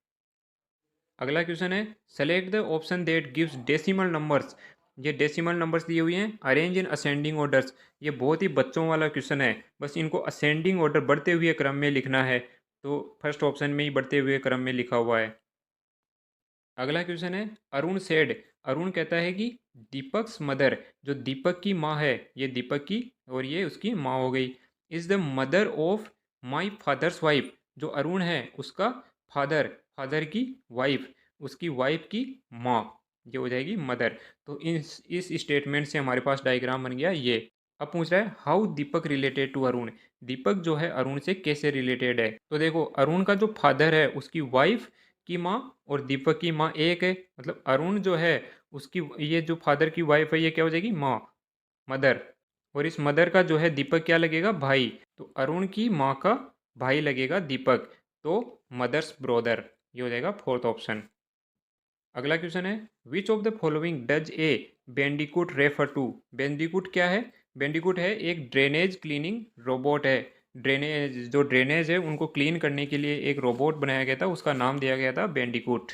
अगला क्वेश्चन है। Select the option that gives decimal numbers. ये डेसिमल नंबर्स दिए हुए हैं, अरेंज इन असेंडिंग ऑर्डर्स। ये बहुत ही बच्चों वाला क्वेश्चन है, बस इनको असेंडिंग ऑर्डर बढ़ते हुए क्रम में लिखना है। तो फर्स्ट ऑप्शन में ही बढ़ते हुए क्रम में लिखा हुआ है। अगला क्वेश्चन है। अरुण सेड, अरुण कहता है कि दीपक्स मदर, जो दीपक की माँ है, ये दीपक की और ये उसकी माँ हो गई, is the mother of my father's wife. जो अरुण है उसका फादर, फादर की वाइफ, उसकी वाइफ की माँ। ये हो जाएगी मदर। तो इस स्टेटमेंट से हमारे पास डायग्राम बन गया ये। अब पूछ रहा है how Deepak related to Arun. Deepak जो है अरुण से कैसे रिलेटेड है। तो देखो अरुण का जो फादर है उसकी वाइफ की माँ और दीपक की माँ एक है, मतलब अरुण जो है उसकी ये जो फादर की वाइफ है ये क्या हो जाएगी माँ, मदर। और इस मदर का जो है दीपक क्या लगेगा भाई, तो अरुण की माँ का भाई लगेगा दीपक, तो मदर्स ब्रोदर। ये हो जाएगा फोर्थ ऑप्शन। अगला क्वेश्चन है which of the following does a bandicoot refer to. Bandicoot क्या है, बेंडिकूट है एक ड्रेनेज क्लीनिंग रोबोट है। ड्रेनेज जो ड्रेनेज है उनको क्लीन करने के लिए एक रोबोट बनाया गया था, उसका नाम दिया गया था बेंडिकूट।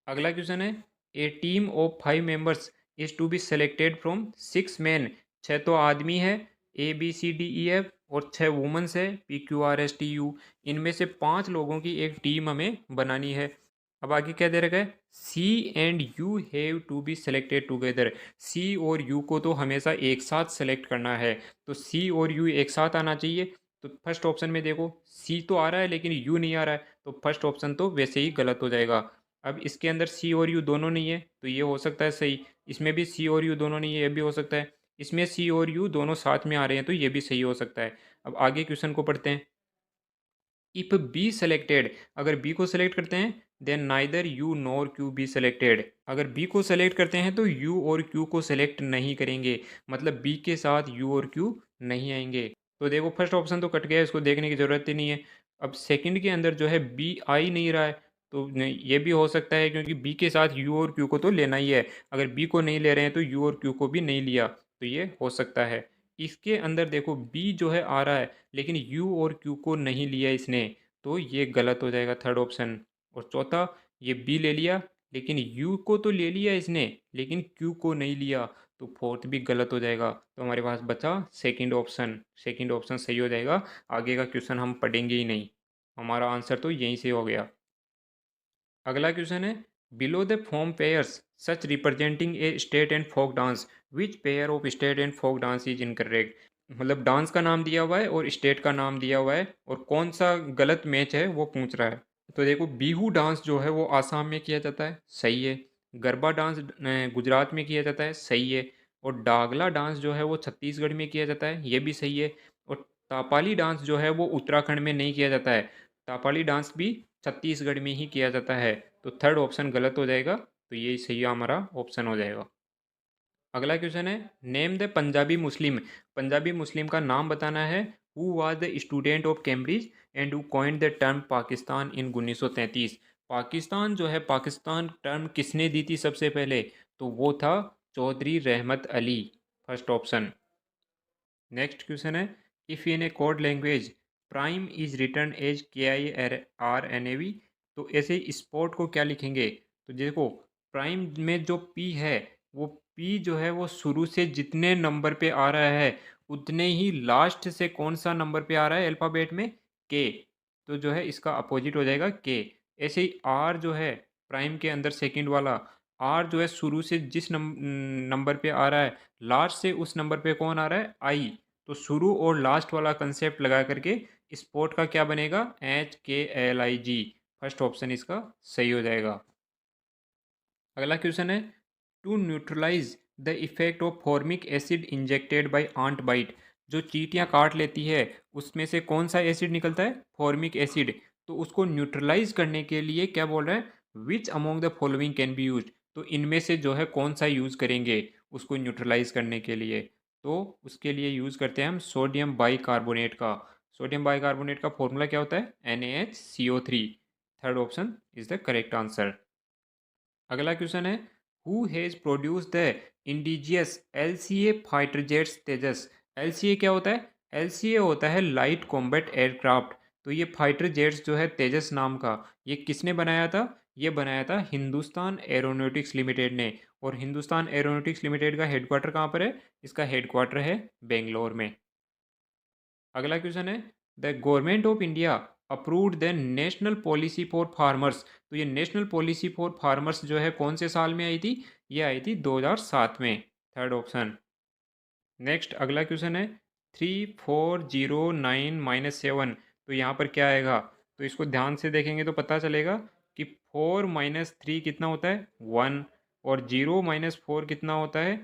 अगला क्वेश्चन है a team of 5 members is to be selected from 6 man. 6 तो आदमी है, ABCDEF, और 6 वुमेंस है, PQRSTU। इनमें से 5 लोगों की एक टीम हमें बनानी है। अब आगे क्या दे रखा है, C and U have to be selected together. C और यू को तो हमेशा एक साथ सेलेक्ट करना है, तो सी और यू एक साथ आना चाहिए। तो फर्स्ट ऑप्शन में देखो सी तो आ रहा है लेकिन यू नहीं आ रहा है, तो फर्स्ट ऑप्शन तो वैसे ही गलत हो जाएगा। अब इसके अंदर सी और यू दोनों नहीं है तो ये हो सकता है सही। इसमें भी सी और यू दोनों नहीं है, ये भी हो सकता है। इसमें सी और यू दोनों साथ में आ रहे हैं तो ये भी सही हो सकता है। अब आगे क्वेश्चन को पढ़ते हैं। इफ बी सेलेक्टेड, अगर बी को सेलेक्ट करते हैं then neither U nor Q be selected. अगर बी को सेलेक्ट करते हैं तो यू और क्यू को सेलेक्ट नहीं करेंगे, मतलब बी के साथ यू और क्यू नहीं आएंगे। तो देखो फर्स्ट ऑप्शन तो कट गया, इसको देखने की ज़रूरत ही नहीं है। अब सेकंड के अंदर जो है बी आ ही नहीं रहा है, तो ये भी हो सकता है क्योंकि बी के साथ यू और क्यू को तो लेना ही है। अगर बी को नहीं ले रहे हैं तो यू और क्यू को भी नहीं लिया, तो ये हो सकता है। इसके अंदर देखो बी जो है आ रहा है लेकिन यू और क्यू को नहीं लिया इसने, तो ये गलत हो जाएगा थर्ड ऑप्शन। और चौथा, ये बी ले लिया लेकिन यू को तो ले लिया इसने लेकिन क्यू को नहीं लिया, तो फोर्थ भी गलत हो जाएगा। तो हमारे पास बचा सेकंड ऑप्शन, सेकंड ऑप्शन सही हो जाएगा। आगे का क्वेश्चन हम पढ़ेंगे ही नहीं, हमारा आंसर तो यहीं से हो गया। अगला क्वेश्चन है below the form pairs such representing a state and folk dance which pair of state and folk dance is incorrect. मतलब डांस का नाम दिया हुआ है और स्टेट का नाम दिया हुआ है और कौन सा गलत मैच है वो पूछ रहा है। तो देखो बिहू डांस जो है वो आसाम में किया जाता है, सही है। गरबा डांस गुजरात में किया जाता है, सही है। और डागला डांस जो है वो छत्तीसगढ़ में किया जाता है, ये भी सही है। और तापाली डांस जो है वो उत्तराखंड में नहीं किया जाता है, तापाली डांस भी छत्तीसगढ़ में ही किया जाता है। तो थर्ड ऑप्शन गलत हो जाएगा, तो ये सही हमारा ऑप्शन हो जाएगा। अगला क्वेश्चन है name the Punjabi Muslim. Punjabi Muslim का नाम बताना है who was the student of Cambridge and who coined the term Pakistan in 1933। Pakistan जो है पाकिस्तान टर्म किसने दी थी सबसे पहले, तो वो था Chaudhry Rahmat Ali, first option. Next question है if in a code language prime is written as KIRNAV। तो ऐसे स्पॉट को क्या लिखेंगे, तो देखो प्राइम में जो पी है वो पी जो है वो शुरू से जितने नंबर पे आ रहा है उतने ही लास्ट से कौन सा नंबर पे आ रहा है अल्फ़ाबेट में, के। तो जो है इसका अपोजिट हो जाएगा के। ऐसे ही आर जो है प्राइम के अंदर सेकंड वाला, आर जो है शुरू से जिस नंबर पे आ रहा है लास्ट से उस नंबर पे कौन आ रहा है, आई। तो शुरू और लास्ट वाला कंसेप्ट लगा करके स्पोर्ट का क्या बनेगा, HKLIG, फर्स्ट ऑप्शन इसका सही हो जाएगा। अगला क्वेश्चन है to neutralise the effect of formic acid injected by ant bite. जो चींटियाँ काट लेती है उसमें से कौन सा एसिड निकलता है, फॉर्मिक एसिड। तो उसको न्यूट्रलाइज करने के लिए क्या बोल रहा है which among the following can be use. तो इनमें से जो है कौन सा यूज़ करेंगे उसको न्यूट्रलाइज करने के लिए, तो उसके लिए यूज़ करते हैं हम सोडियम बाइकार्बोनेट का। सोडियम बाइकार्बोनेट का फॉर्मूला क्या होता है, NaHCO3। Third option is the correct answer. अगला क्वेश्चन है who has produce the indigenous LCA fighter jets Tejas. LCA क्या होता है, LCA होता है लाइट कॉम्बैट एयरक्राफ्ट। तो ये फाइटर जेट्स जो है तेजस नाम का, ये किसने बनाया था, ये बनाया था हिंदुस्तान एरोनॉटिक्स लिमिटेड ने। और हिंदुस्तान एरोनॉटिक्स लिमिटेड का हेडक्वार्टर कहाँ पर है, इसका हेडक्वार्टर है बेंगलोर में। अगला क्वेश्चन है the government of India approved the national policy for farmers. तो ये नेशनल पॉलिसी फॉर फार्मर्स जो है कौन से साल में आई थी, ये आई थी 2007 में, थर्ड ऑप्शन। नेक्स्ट अगला क्वेश्चन है 3409 -7। तो यहाँ पर क्या आएगा, तो इसको ध्यान से देखेंगे तो पता चलेगा कि 4 माइनस 3 कितना होता है 1, और 0 माइनस 4 कितना होता है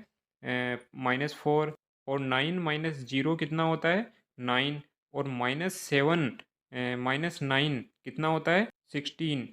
-4, और 9 माइनस 0 कितना होता है 9, और -7 -9 कितना होता है 16,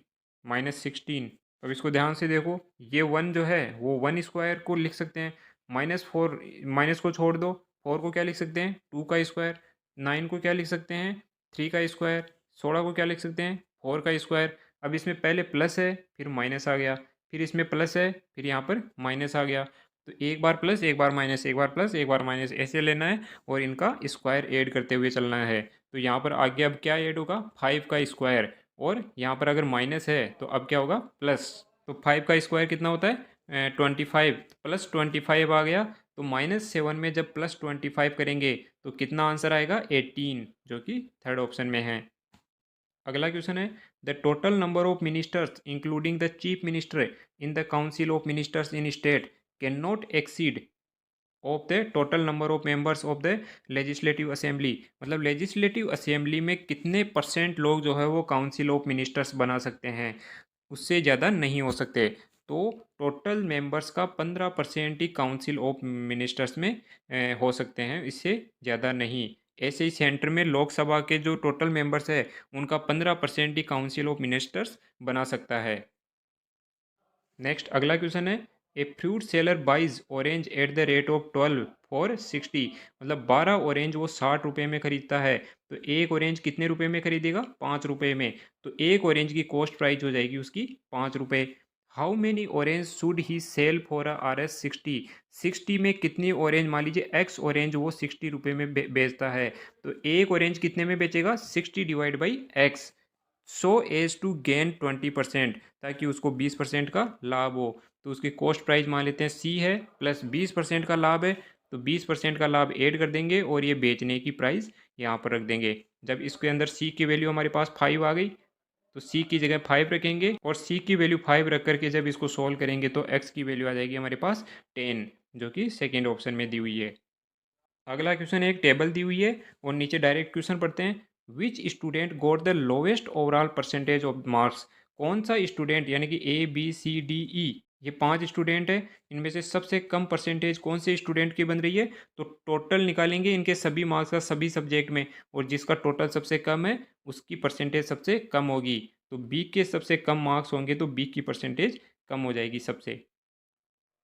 -16। अब इसको ध्यान से देखो, ये 1 जो है वो 1 स्क्वायर को लिख सकते हैं, -4 माइनस को छोड़ दो, 4 को क्या लिख सकते हैं 2 का स्क्वायर, 9 को क्या लिख सकते हैं 3 का स्क्वायर, 16 को क्या लिख सकते हैं 4 का स्क्वायर। अब इसमें पहले प्लस है फिर माइनस आ गया, फिर इसमें प्लस है फिर यहाँ पर माइनस आ गया, तो एक बार प्लस एक बार माइनस, एक बार प्लस एक बार माइनस, ऐसे लेना है और इनका स्क्वायर ऐड करते हुए चलना है। तो यहाँ पर आगे अब क्या ऐड होगा 5 का स्क्वायर, और यहाँ पर अगर माइनस है तो अब क्या होगा प्लस, तो 5 का स्क्वायर कितना होता है 25, प्लस 25 आ गया, तो -7 में जब प्लस 25 करेंगे तो कितना आंसर आएगा 18, जो कि थर्ड ऑप्शन में है। अगला क्वेश्चन है the total number of ministers including the chief minister in the council of ministers in state can not exceed of the total number of members of the legislative assembly. मतलब legislative assembly में कितने percent लोग जो है वो council of ministers बना सकते हैं, उससे ज़्यादा नहीं हो सकते। तो टोटल मेंबर्स का 15% ही काउंसिल ऑफ मिनिस्टर्स में हो सकते हैं, इससे ज़्यादा नहीं। ऐसे ही सेंटर में लोकसभा के जो टोटल मेंबर्स है उनका 15% ही काउंसिल ऑफ मिनिस्टर्स बना सकता है। नेक्स्ट अगला क्वेश्चन है a fruit seller buys orange at the rate of 12 for 60। मतलब 12 ऑरेंज वो 60 रुपये में खरीदता है, तो एक ऑरेंज कितने रुपए में खरीदेगा 5 रुपये में, तो एक ऑरेंज की कॉस्ट प्राइस हो जाएगी उसकी 5 रुपये। How many orange should he sell for R S 60। 60 में कितनी ऑरेंज, मान लीजिए एक्स ऑरेंज वो 60 रुपये में बेचता है, तो एक ऑरेंज कितने में बेचेगा 60 divide by X, so as to gain 20%, ताकि उसको 20% का लाभ हो। तो उसकी कॉस्ट प्राइस मान लेते हैं सी है, प्लस 20% का लाभ है, तो 20% का लाभ ऐड कर देंगे और ये बेचने की प्राइस यहाँ पर रख देंगे। जब इसके अंदर सी की वैल्यू हमारे पास 5 आ गई, तो सी की जगह 5 रखेंगे, और सी की वैल्यू 5 रख करके जब इसको सॉल्व करेंगे तो एक्स की वैल्यू आ जाएगी हमारे पास 10, जो कि सेकेंड ऑप्शन में दी हुई है। अगला क्वेश्चन एक टेबल दी हुई है और नीचे डायरेक्ट क्वेश्चन पढ़ते हैं। Which student got the lowest overall percentage of marks. कौन सा स्टूडेंट, यानी कि ABCDE, ये 5 स्टूडेंट है, इनमें से सबसे कम परसेंटेज कौन से स्टूडेंट की बन रही है, तो टोटल निकालेंगे इनके सभी मार्क्स का सभी सब्जेक्ट में, और जिसका टोटल सबसे कम है उसकी परसेंटेज सबसे कम होगी। तो बी के सबसे कम मार्क्स होंगे तो बी की परसेंटेज कम हो जाएगी सबसे।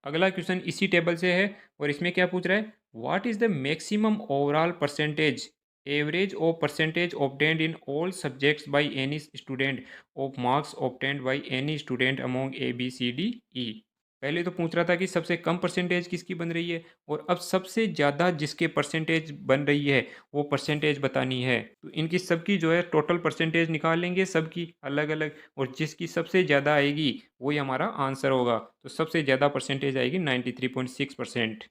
अगला क्वेश्चन इसी टेबल से है और इसमें क्या पूछ रहा है, what is the maximum overall percentage average of percentage obtained in all subjects by any student of marks obtained by any student among ABCDE। पहले तो पूछ रहा था कि सबसे कम परसेंटेज किसकी बन रही है, और अब सबसे ज़्यादा जिसके परसेंटेज बन रही है वो परसेंटेज बतानी है। तो इनकी सबकी जो है टोटल परसेंटेज निकाल लेंगे सबकी अलग अलग, और जिसकी सबसे ज़्यादा आएगी वही हमारा आंसर होगा। तो सबसे ज़्यादा परसेंटेज आएगी 93.6%।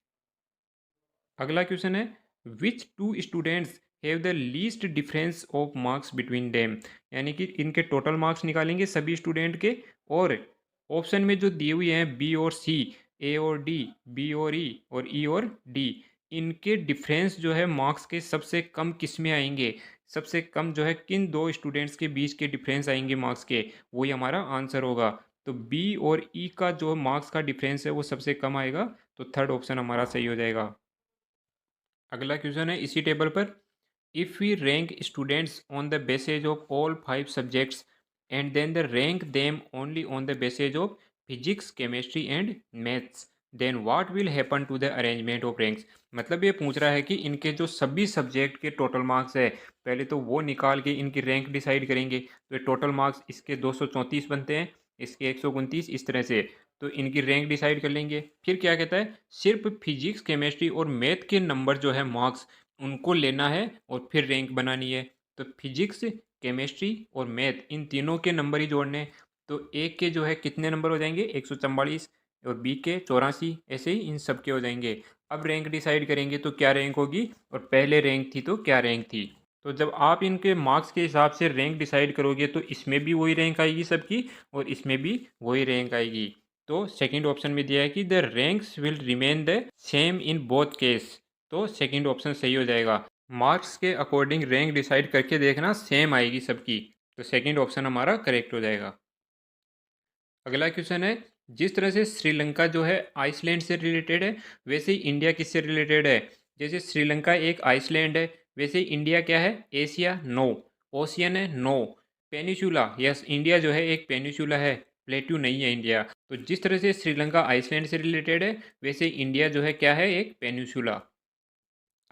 अगला क्वेश्चन है which two students have the least difference of marks between them. यानी कि इनके टोटल मार्क्स निकालेंगे सभी स्टूडेंट के, और ऑप्शन में जो दिए हुए हैं बी और सी, ए और डी, बी और ई, और ई और डी, इनके डिफरेंस जो है मार्क्स के सबसे कम किस में आएंगे, सबसे कम जो है किन दो स्टूडेंट्स के बीच के डिफरेंस आएंगे मार्क्स के, वही हमारा आंसर होगा। तो बी और ई का जो मार्क्स का डिफरेंस है वो सबसे कम आएगा, तो थर्ड ऑप्शन हमारा सही हो जाएगा। अगला क्वेश्चन है इसी टेबल पर, if we rank students on the basis of all 5 subjects and then the rank them only on the basis of physics chemistry and maths, then what will happen to the arrangement of ranks. मतलब ये पूछ रहा है कि इनके जो सभी subject के टोटल मार्क्स है पहले तो वो निकाल के इनकी रैंक डिसाइड करेंगे, तो ये टोटल मार्क्स इसके 234 बनते हैं, इसके 129, इस तरह से, तो इनकी रैंक डिसाइड कर लेंगे। फिर क्या कहता है, सिर्फ फिजिक्स केमिस्ट्री और मैथ के नंबर जो है मार्क्स उनको लेना है और फिर रैंक बनानी है। तो फिजिक्स, केमिस्ट्री और मैथ इन तीनों के नंबर ही जोड़ने हैं। तो एक के जो है कितने नंबर हो जाएंगे 144, और बी के 84, ऐसे ही इन सब के हो जाएंगे। अब रैंक डिसाइड करेंगे तो क्या रैंक होगी, और पहले रैंक थी तो क्या रैंक थी। तो जब आप इनके मार्क्स के हिसाब से रैंक डिसाइड करोगे तो इसमें भी वही रैंक आएगी सबकी, और इसमें भी वही रैंक आएगी। तो सेकंड ऑप्शन में दिया है कि the ranks will remain the same in both case, तो सेकंड ऑप्शन सही हो जाएगा। मार्क्स के अकॉर्डिंग रैंक डिसाइड करके देखना सेम आएगी सबकी, तो सेकंड ऑप्शन हमारा करेक्ट हो जाएगा। अगला क्वेश्चन है, जिस तरह से श्रीलंका जो है आइसलैंड से रिलेटेड है, वैसे ही इंडिया किससे रिलेटेड है? जैसे श्रीलंका एक आइसलैंड है, वैसे ही इंडिया क्या है? एशिया? नो। ओशियन है? नो। पेनिसुला? यस, इंडिया जो है एक पेनिसुला है, प्लेट्यू नहीं है इंडिया। तो जिस तरह से श्रीलंका आइसलैंड से रिलेटेड है, वैसे ही इंडिया जो है क्या है? एक पेनिसुला।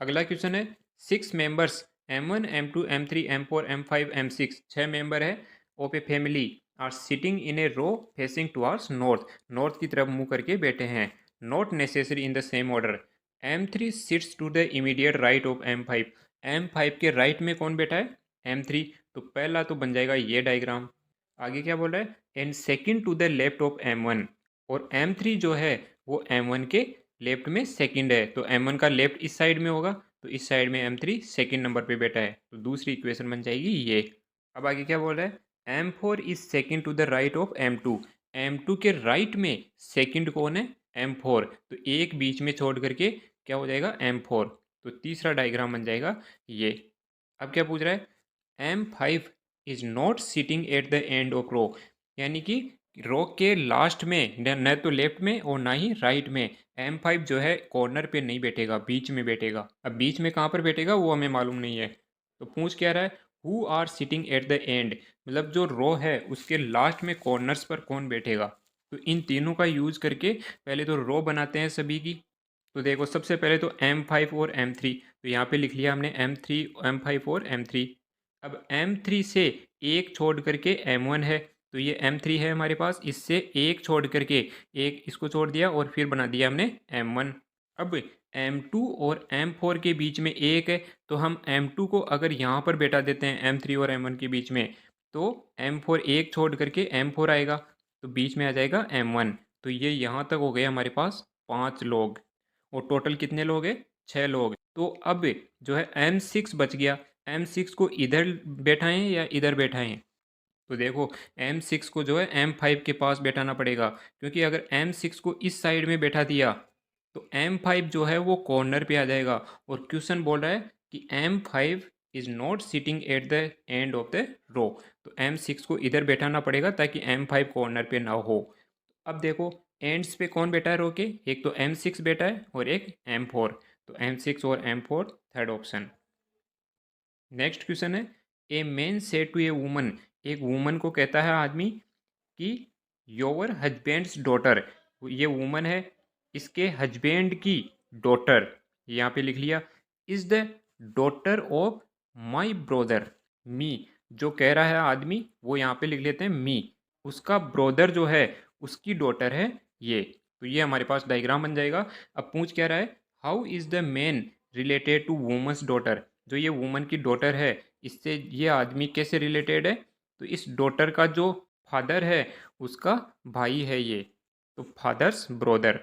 अगला क्वेश्चन है, 6 members M1 M2 M3 M4 M5 M6, 6 member है of a family are sitting in a row facing towards north, north की तरफ मुंह करके बैठे हैं। Not necessary in the same order. M3 sits to the immediate right of M5, M5 के right में कौन बैठा है? M3। तो पहला तो बन जाएगा ये डायग्राम। आगे क्या बोल रहा है? And second to the left of M1, और M3 जो है वो M1 के लेफ्ट में सेकंड है, तो M1 का लेफ्ट इस साइड में होगा, तो इस साइड में M3 सेकंड नंबर पे बैठा है, तो दूसरी इक्वेशन बन जाएगी ये। अब आगे क्या बोल रहा है? M4 is second to the right of M2, M2 के राइट में सेकंड कौन है? M4, तो एक बीच में छोड़ करके क्या हो जाएगा? M4। तो तीसरा डायग्राम बन जाएगा ये। अब क्या पूछ रहा है? M5 is not sitting at the end of row, यानी कि रो के लास्ट में, न तो लेफ्ट में और ना ही राइट में। M5 जो है कॉर्नर पे नहीं बैठेगा, बीच में बैठेगा। अब बीच में कहाँ पर बैठेगा वो हमें मालूम नहीं है, तो पूछ क्या रहा है? Who are sitting at the end, मतलब जो रो है उसके लास्ट में कॉर्नर्स पर कौन बैठेगा। तो इन तीनों का यूज करके पहले तो रो बनाते हैं सभी की। तो देखो सबसे पहले तो M5 और M3, तो यहाँ पे लिख लिया हमने M3 M5 और M3। अब M3 से एक छोड़ करके M1 है, तो ये M3 है हमारे पास, इससे एक छोड़ करके एक इसको छोड़ दिया और फिर बना दिया हमने M1। अब M2 और M4 के बीच में एक है, तो हम M2 को अगर यहाँ पर बैठा देते हैं M3 और M1 के बीच में, तो M4 एक छोड़ करके M4 आएगा, तो बीच में आ जाएगा M1। तो ये यहाँ तक हो गए हमारे पास 5 लोग, और टोटल कितने लोग हैं? 6 लोग। तो अब जो है M6 बच गया, M6 को इधर बैठाएं या इधर बैठाएं? तो देखो M6 को जो है M5 के पास बैठाना पड़ेगा, क्योंकि अगर M6 को इस साइड में बैठा दिया तो M5 जो है वो कॉर्नर पे आ जाएगा, और क्वेश्चन बोल रहा है कि M5 is not sitting at the end of the row, तो M6 को इधर बैठाना पड़ेगा ताकि M5 कॉर्नर पे ना हो। अब देखो एंड्स पे कौन बैठा है रो के? एक तो M6 बैठा है और एक M4, तो M6 और M4 third option. Next question है, a man say to a woman, एक वुमन को कहता है आदमी कि योर हस्बैंड्स डॉटर, ये वुमन है, इसके हस्बैंड की डॉटर, यहाँ पे लिख लिया, is the daughter of my brother me. जो कह रहा है आदमी वो यहाँ पे लिख लेते हैं मी, उसका ब्रोदर जो है उसकी डॉटर है ये। तो ये हमारे पास डायग्राम बन जाएगा। अब पूछ क्या रहा है? How is the man related to woman's daughter, जो ये वुमन की डॉटर है इससे ये आदमी कैसे रिलेटेड है? तो इस डॉटर का जो फादर है उसका भाई है ये, तो फादर्स ब्रोदर,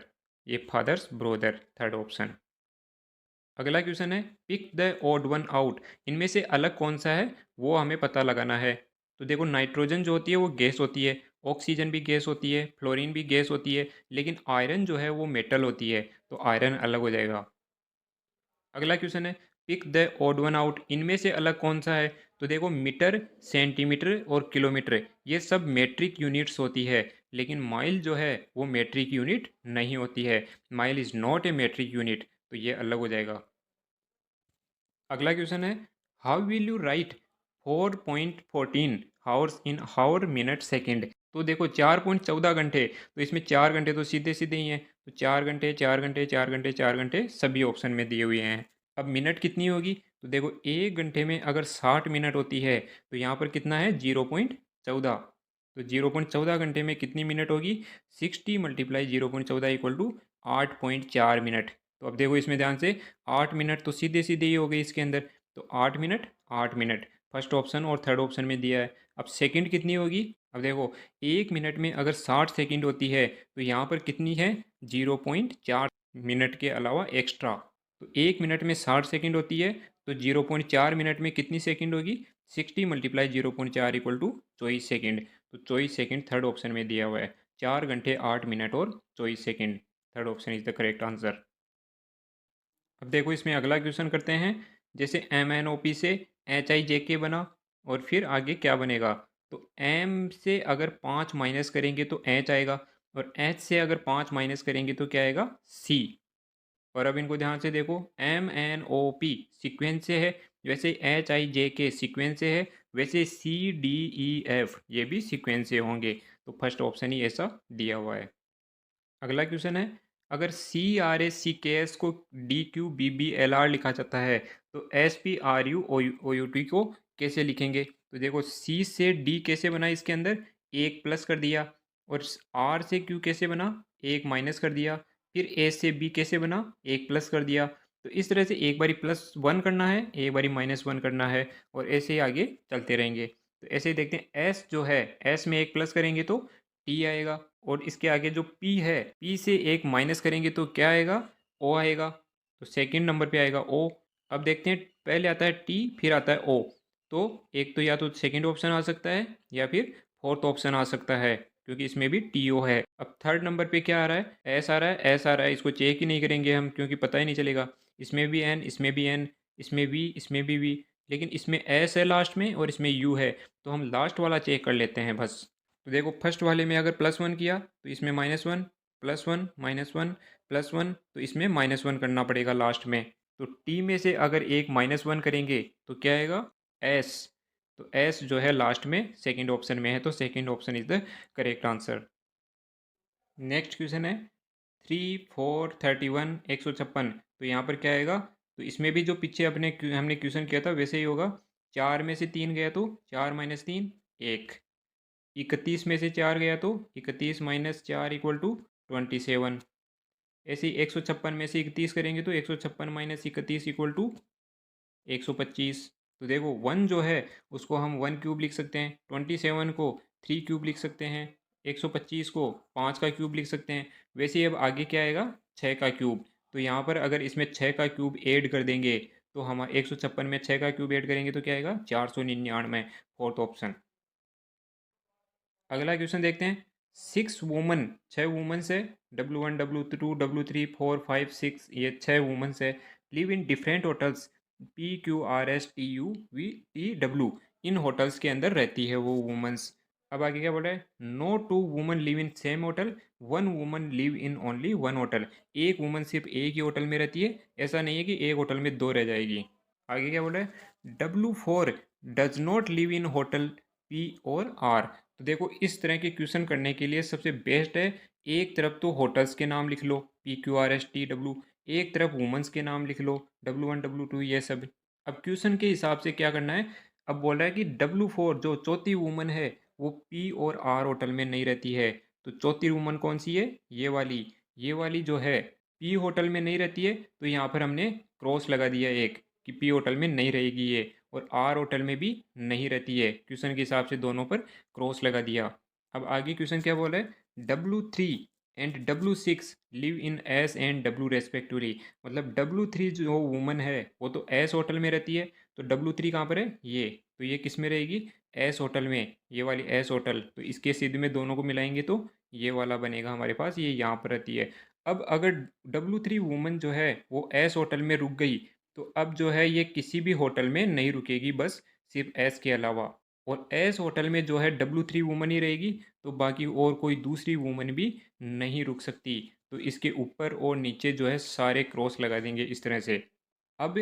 ये फादर्स ब्रोदर थर्ड ऑप्शन। अगला क्वेश्चन है, pick the odd one out, इनमें से अलग कौन सा है वो हमें पता लगाना है। तो देखो नाइट्रोजन जो होती है वो गैस होती है, ऑक्सीजन भी गैस होती है, फ्लोरीन भी गैस होती है, लेकिन आयरन जो है वो मेटल होती है, तो आयरन अलग हो जाएगा। अगला क्वेश्चन है, pick the odd one out, इनमें से अलग कौन सा है? तो देखो मीटर, सेंटीमीटर और किलोमीटर ये सब मेट्रिक यूनिट्स होती है, लेकिन माइल जो है वो मेट्रिक यूनिट नहीं होती है। Mile is not a metric unit, तो ये अलग हो जाएगा। अगला क्वेश्चन है, how will you write 4.14 hours in hour minute second. तो देखो 4.14 घंटे, तो इसमें 4 घंटे तो सीधे सीधे ही हैं, तो 4 घंटे 4 घंटे 4 घंटे 4 घंटे सभी ऑप्शन में दिए हुए हैं। अब मिनट कितनी होगी? तो देखो 1 घंटे में अगर 60 मिनट होती है, तो यहाँ पर कितना है? 0.14, तो 0.14 घंटे में कितनी मिनट होगी? 60 मल्टीप्लाई 0.14 इक्वल टू 8.4 मिनट। तो अब देखो इसमें ध्यान से, 8 मिनट तो सीधे सीधे ही हो गई इसके अंदर, तो 8 मिनट 8 मिनट फर्स्ट ऑप्शन और थर्ड ऑप्शन में दिया है। अब सेकंड कितनी होगी? अब देखो 1 मिनट में अगर 60 सेकंड होती है, तो यहाँ पर कितनी है? 0.4 मिनट के अलावा एक्स्ट्रा, तो 1 मिनट में 60 सेकंड होती है, तो 0.4 मिनट में कितनी सेकंड होगी? 60 मल्टीप्लाई 0.4 इक्वल टू 24 सेकेंड, तो 24 सेकेंड थर्ड ऑप्शन में दिया हुआ है। 4 घंटे 8 मिनट और 24 second, third option is the correct answer. अब देखो इसमें अगला क्वेश्चन करते हैं, जैसे MnOP से HIJK बना और फिर आगे क्या बनेगा। तो एम से अगर 5 माइनस करेंगे तो एच आएगा, और एच से अगर 5 माइनस करेंगे तो क्या आएगा, सी। और अब इनको ध्यान से देखो, M N O P sequence से है, वैसे एच आई जे के सीक्वेंस से है, वैसे सी डी ई एफ ये भी सीक्वेंस से होंगे। तो फर्स्ट ऑप्शन ही ऐसा दिया हुआ है। अगला क्वेश्चन है, अगर C R S C K S को D Q B B L R लिखा जाता है तो S P R U O U T को कैसे लिखेंगे। तो देखो, सी से डी कैसे बना, इसके अंदर एक प्लस कर दिया, और आर से क्यू कैसे बना, एक माइनस कर दिया, फिर ए से बी कैसे बना, एक प्लस कर दिया। तो इस तरह से एक बारी +1 करना है, एक बारी -1 करना है, और ऐसे ही आगे चलते रहेंगे। तो ऐसे ही देखते हैं, एस जो है, एस में एक प्लस करेंगे तो टी आएगा, और इसके आगे जो पी है, पी से एक माइनस करेंगे तो क्या आएगा, ओ आएगा। तो सेकंड नंबर पे आएगा ओ। अब देखते हैं, पहले आता है टी फिर आता है ओ। तो एक तो या तो सेकंड ऑप्शन आ सकता है या फिर फोर्थ ऑप्शन आ सकता है, क्योंकि इसमें भी टी ओ है। अब थर्ड नंबर पे क्या आ रहा है, एस आ रहा है, एस आ रहा है, इसको चेक ही नहीं करेंगे हम, क्योंकि पता ही नहीं चलेगा। इसमें भी एन, इसमें भी एन, इसमें वी, इसमें भी वी, लेकिन इसमें एस है लास्ट में और इसमें यू है, तो हम लास्ट वाला चेक कर लेते हैं बस। तो देखो, फर्स्ट वाले में अगर +1 किया तो इसमें -1, +1 -1 +1, तो इसमें -1 करना पड़ेगा लास्ट में। तो टी में से अगर एक -1 करेंगे तो क्या आएगा, एस। तो एस जो है लास्ट में सेकंड ऑप्शन में है, तो second option is the correct answer. Next question है, 3 4 31 156। तो यहाँ पर क्या आएगा, तो इसमें भी जो पीछे हमने क्वेश्चन किया था वैसे ही होगा। 4 में से 3 गया तो 4 - 3 1। 31 में से 4 गया तो 31 - 4 = 27। ऐसे ही 156 में से 31 करेंगे तो 156 - 31 = 125। तो देखो, 1 जो है उसको हम 1 क्यूब लिख सकते हैं, 27 को 3 क्यूब लिख सकते हैं, 125 को 5 का क्यूब लिख सकते हैं। वैसे ही अब आगे क्या आएगा, 6 का क्यूब। तो यहाँ पर अगर इसमें 6 का क्यूब ऐड कर देंगे तो हम 156 में 6 का क्यूब ऐड करेंगे तो क्या आएगा, 499, फोर्थ ऑप्शन। अगला क्वेश्चन देखते हैं, 6 वुमन, 6 वुमन्स है, W1 W2 W3 4 5 6, ये 6 वुमन्स है, live in different hotels PQRSTUVTW, in hotels के अंदर रहती है वो वुमन्स। अब आगे क्या बोल रहा है, no 2 woman live in same hotel, 1 woman live in only 1 hotel. एक वुमन सिर्फ एक ही होटल में रहती है, ऐसा नहीं है कि एक होटल में 2 रह जाएगी। आगे क्या बोल रहा है, W4 does not live in hotel P और R। तो देखो, इस तरह के क्वेश्चन करने के लिए सबसे बेस्ट है, एक तरफ तो होटल्स के नाम लिख लो PQRSTW, एक तरफ वुमेंस के नाम लिख लो W1 W2 ये सब। अब क्वेश्चन के हिसाब से क्या करना है, अब बोल रहा है कि W4 जो चौथी वुमन है वो P और R होटल में नहीं रहती है। तो चौथी वुमन कौन सी है, ये वाली जो है P होटल में नहीं रहती है, तो यहाँ पर हमने क्रॉस लगा दिया एक, कि P होटल में नहीं रहेगी ये, और R होटल में भी नहीं रहती है, क्वेश्चन के हिसाब से दोनों पर क्रॉस लगा दिया। अब आगे क्वेश्चन क्या बोला है, W3 and W6 live in S and W respectively. मतलब W3 जो वुमन है वो तो एस होटल में रहती है, तो W3 कहाँ पर है, ये, तो ये किस में रहेगी, एस होटल में, ये वाली एस होटल। तो इसके सिद्ध में दोनों को मिलाएंगे तो ये वाला बनेगा हमारे पास, ये यहाँ पर रहती है। अब अगर W3 वुमन जो है वो एस होटल में रुक गई, तो अब जो है ये किसी भी होटल में नहीं रुकेगी, बस सिर्फ एस के अलावा। और एस होटल में जो है W3 वुमन ही रहेगी, तो बाकी और कोई दूसरी वुमन भी नहीं रुक सकती। तो इसके ऊपर और नीचे जो है सारे क्रॉस लगा देंगे इस तरह से। अब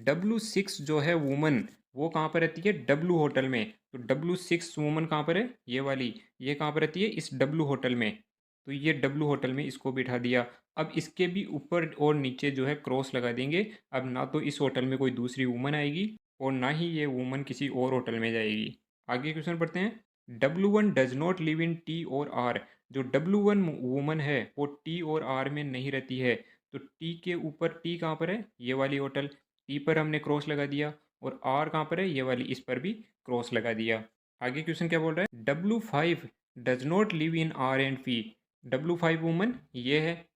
W6 जो है वुमन, वो कहाँ पर रहती है, W होटल में। तो W6 वुमन कहाँ पर है, ये वाली, ये कहाँ पर रहती है, इस W होटल में। तो ये W होटल में इसको बिठा दिया। अब इसके भी ऊपर और नीचे जो है क्रॉस लगा देंगे। अब ना तो इस होटल में कोई दूसरी वुमन आएगी और ना ही ये वुमन किसी और होटल में जाएगी। आगे क्वेश्चन पढ़ते हैं, W1 does not live in T और आर। जो W1 वुमन है वो टी और आर में नहीं रहती है। तो टी के ऊपर, टी कहाँ पर है, ये वाली होटल, टी पर हमने क्रॉस लगा दिया, और आर कहाँ पर है, ये वाली, इस पर भी क्रॉस लगा दिया। आगे क्वेश्चन क्या बोल रहा है, W5 does not live in are and P. W5 woman ये है,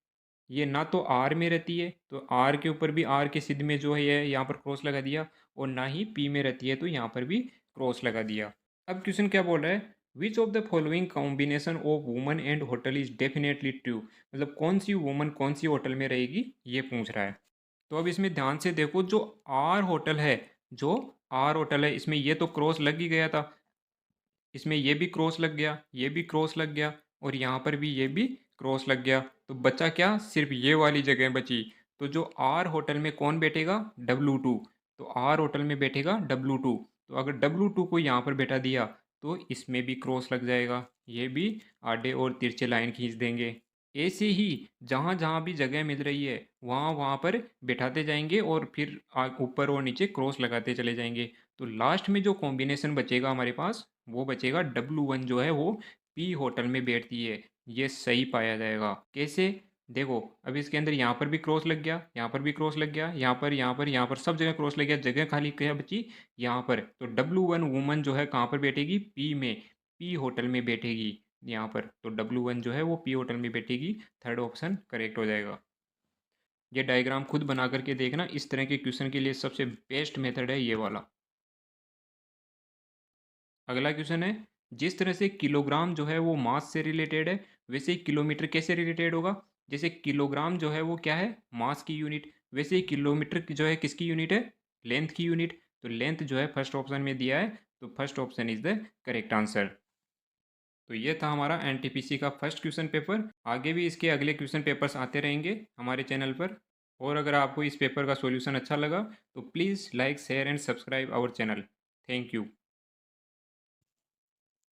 ये ना तो आर में रहती है, तो आर के ऊपर भी, आर के सिद्ध में जो है ये यहाँ पर क्रॉस लगा दिया, और ना ही पी में रहती है, तो यहाँ पर भी क्रॉस लगा दिया। अब क्वेश्चन क्या बोल रहा है, which of the following combination of woman and hotel is definitely true. मतलब कौन सी वुमन कौन सी होटल में रहेगी, ये पूछ रहा है। तो अब इसमें ध्यान से देखो, जो आर होटल है, जो आर होटल है, इसमें ये तो क्रॉस लग ही गया था, इसमें ये भी क्रॉस लग गया, ये भी क्रॉस लग गया और यहाँ पर भी ये भी क्रॉस लग गया। तो बचा क्या? सिर्फ ये वाली जगह बची। तो जो आर होटल में कौन बैठेगा? W2। तो आर होटल में बैठेगा W2। तो अगर W2 को यहाँ पर बैठा दिया तो इसमें भी क्रॉस लग जाएगा, ये भी आधे और तिरछे लाइन खींच देंगे। ऐसे ही जहाँ जहाँ भी जगह मिल रही है वहाँ वहाँ पर बैठाते जाएंगे और फिर ऊपर और नीचे क्रॉस लगाते चले जाएंगे। तो लास्ट में जो कॉम्बिनेशन बचेगा हमारे पास वो बचेगा W1 जो है वो पी होटल में बैठती है। ये सही पाया जाएगा। कैसे? देखो अब इसके अंदर यहाँ पर भी क्रॉस लग गया, यहाँ पर भी क्रॉस लग गया, यहाँ पर यहाँ पर यहाँ पर सब जगह क्रॉस लग गया, जगह खाली क्या बची? यहाँ पर। तो W1 वुमन जो है कहाँ पर बैठेगी? पी में, पी होटल में बैठेगी यहाँ पर। तो W1 जो है वो पी होटल में बैठेगी। थर्ड ऑप्शन करेक्ट हो जाएगा। ये डायग्राम खुद बना करके देखना, इस तरह के क्वेश्चन के लिए सबसे बेस्ट मेथड है ये वाला। अगला क्वेश्चन है, जिस तरह से किलोग्राम जो है वो मास से रिलेटेड है वैसे ही किलोमीटर कैसे रिलेटेड होगा? जैसे किलोग्राम जो है वो क्या है? मास की यूनिट। वैसे ही किलोमीटर जो है किसकी यूनिट है? लेंथ की यूनिट। तो लेंथ जो है फर्स्ट ऑप्शन में दिया है, तो first option is the correct answer. तो ये था हमारा एनटीपीसी का फर्स्ट क्वेश्चन पेपर। आगे भी इसके अगले क्वेश्चन पेपर्स आते रहेंगे हमारे चैनल पर। और अगर आपको इस पेपर का सॉल्यूशन अच्छा लगा तो please like share and subscribe our channel. Thank you.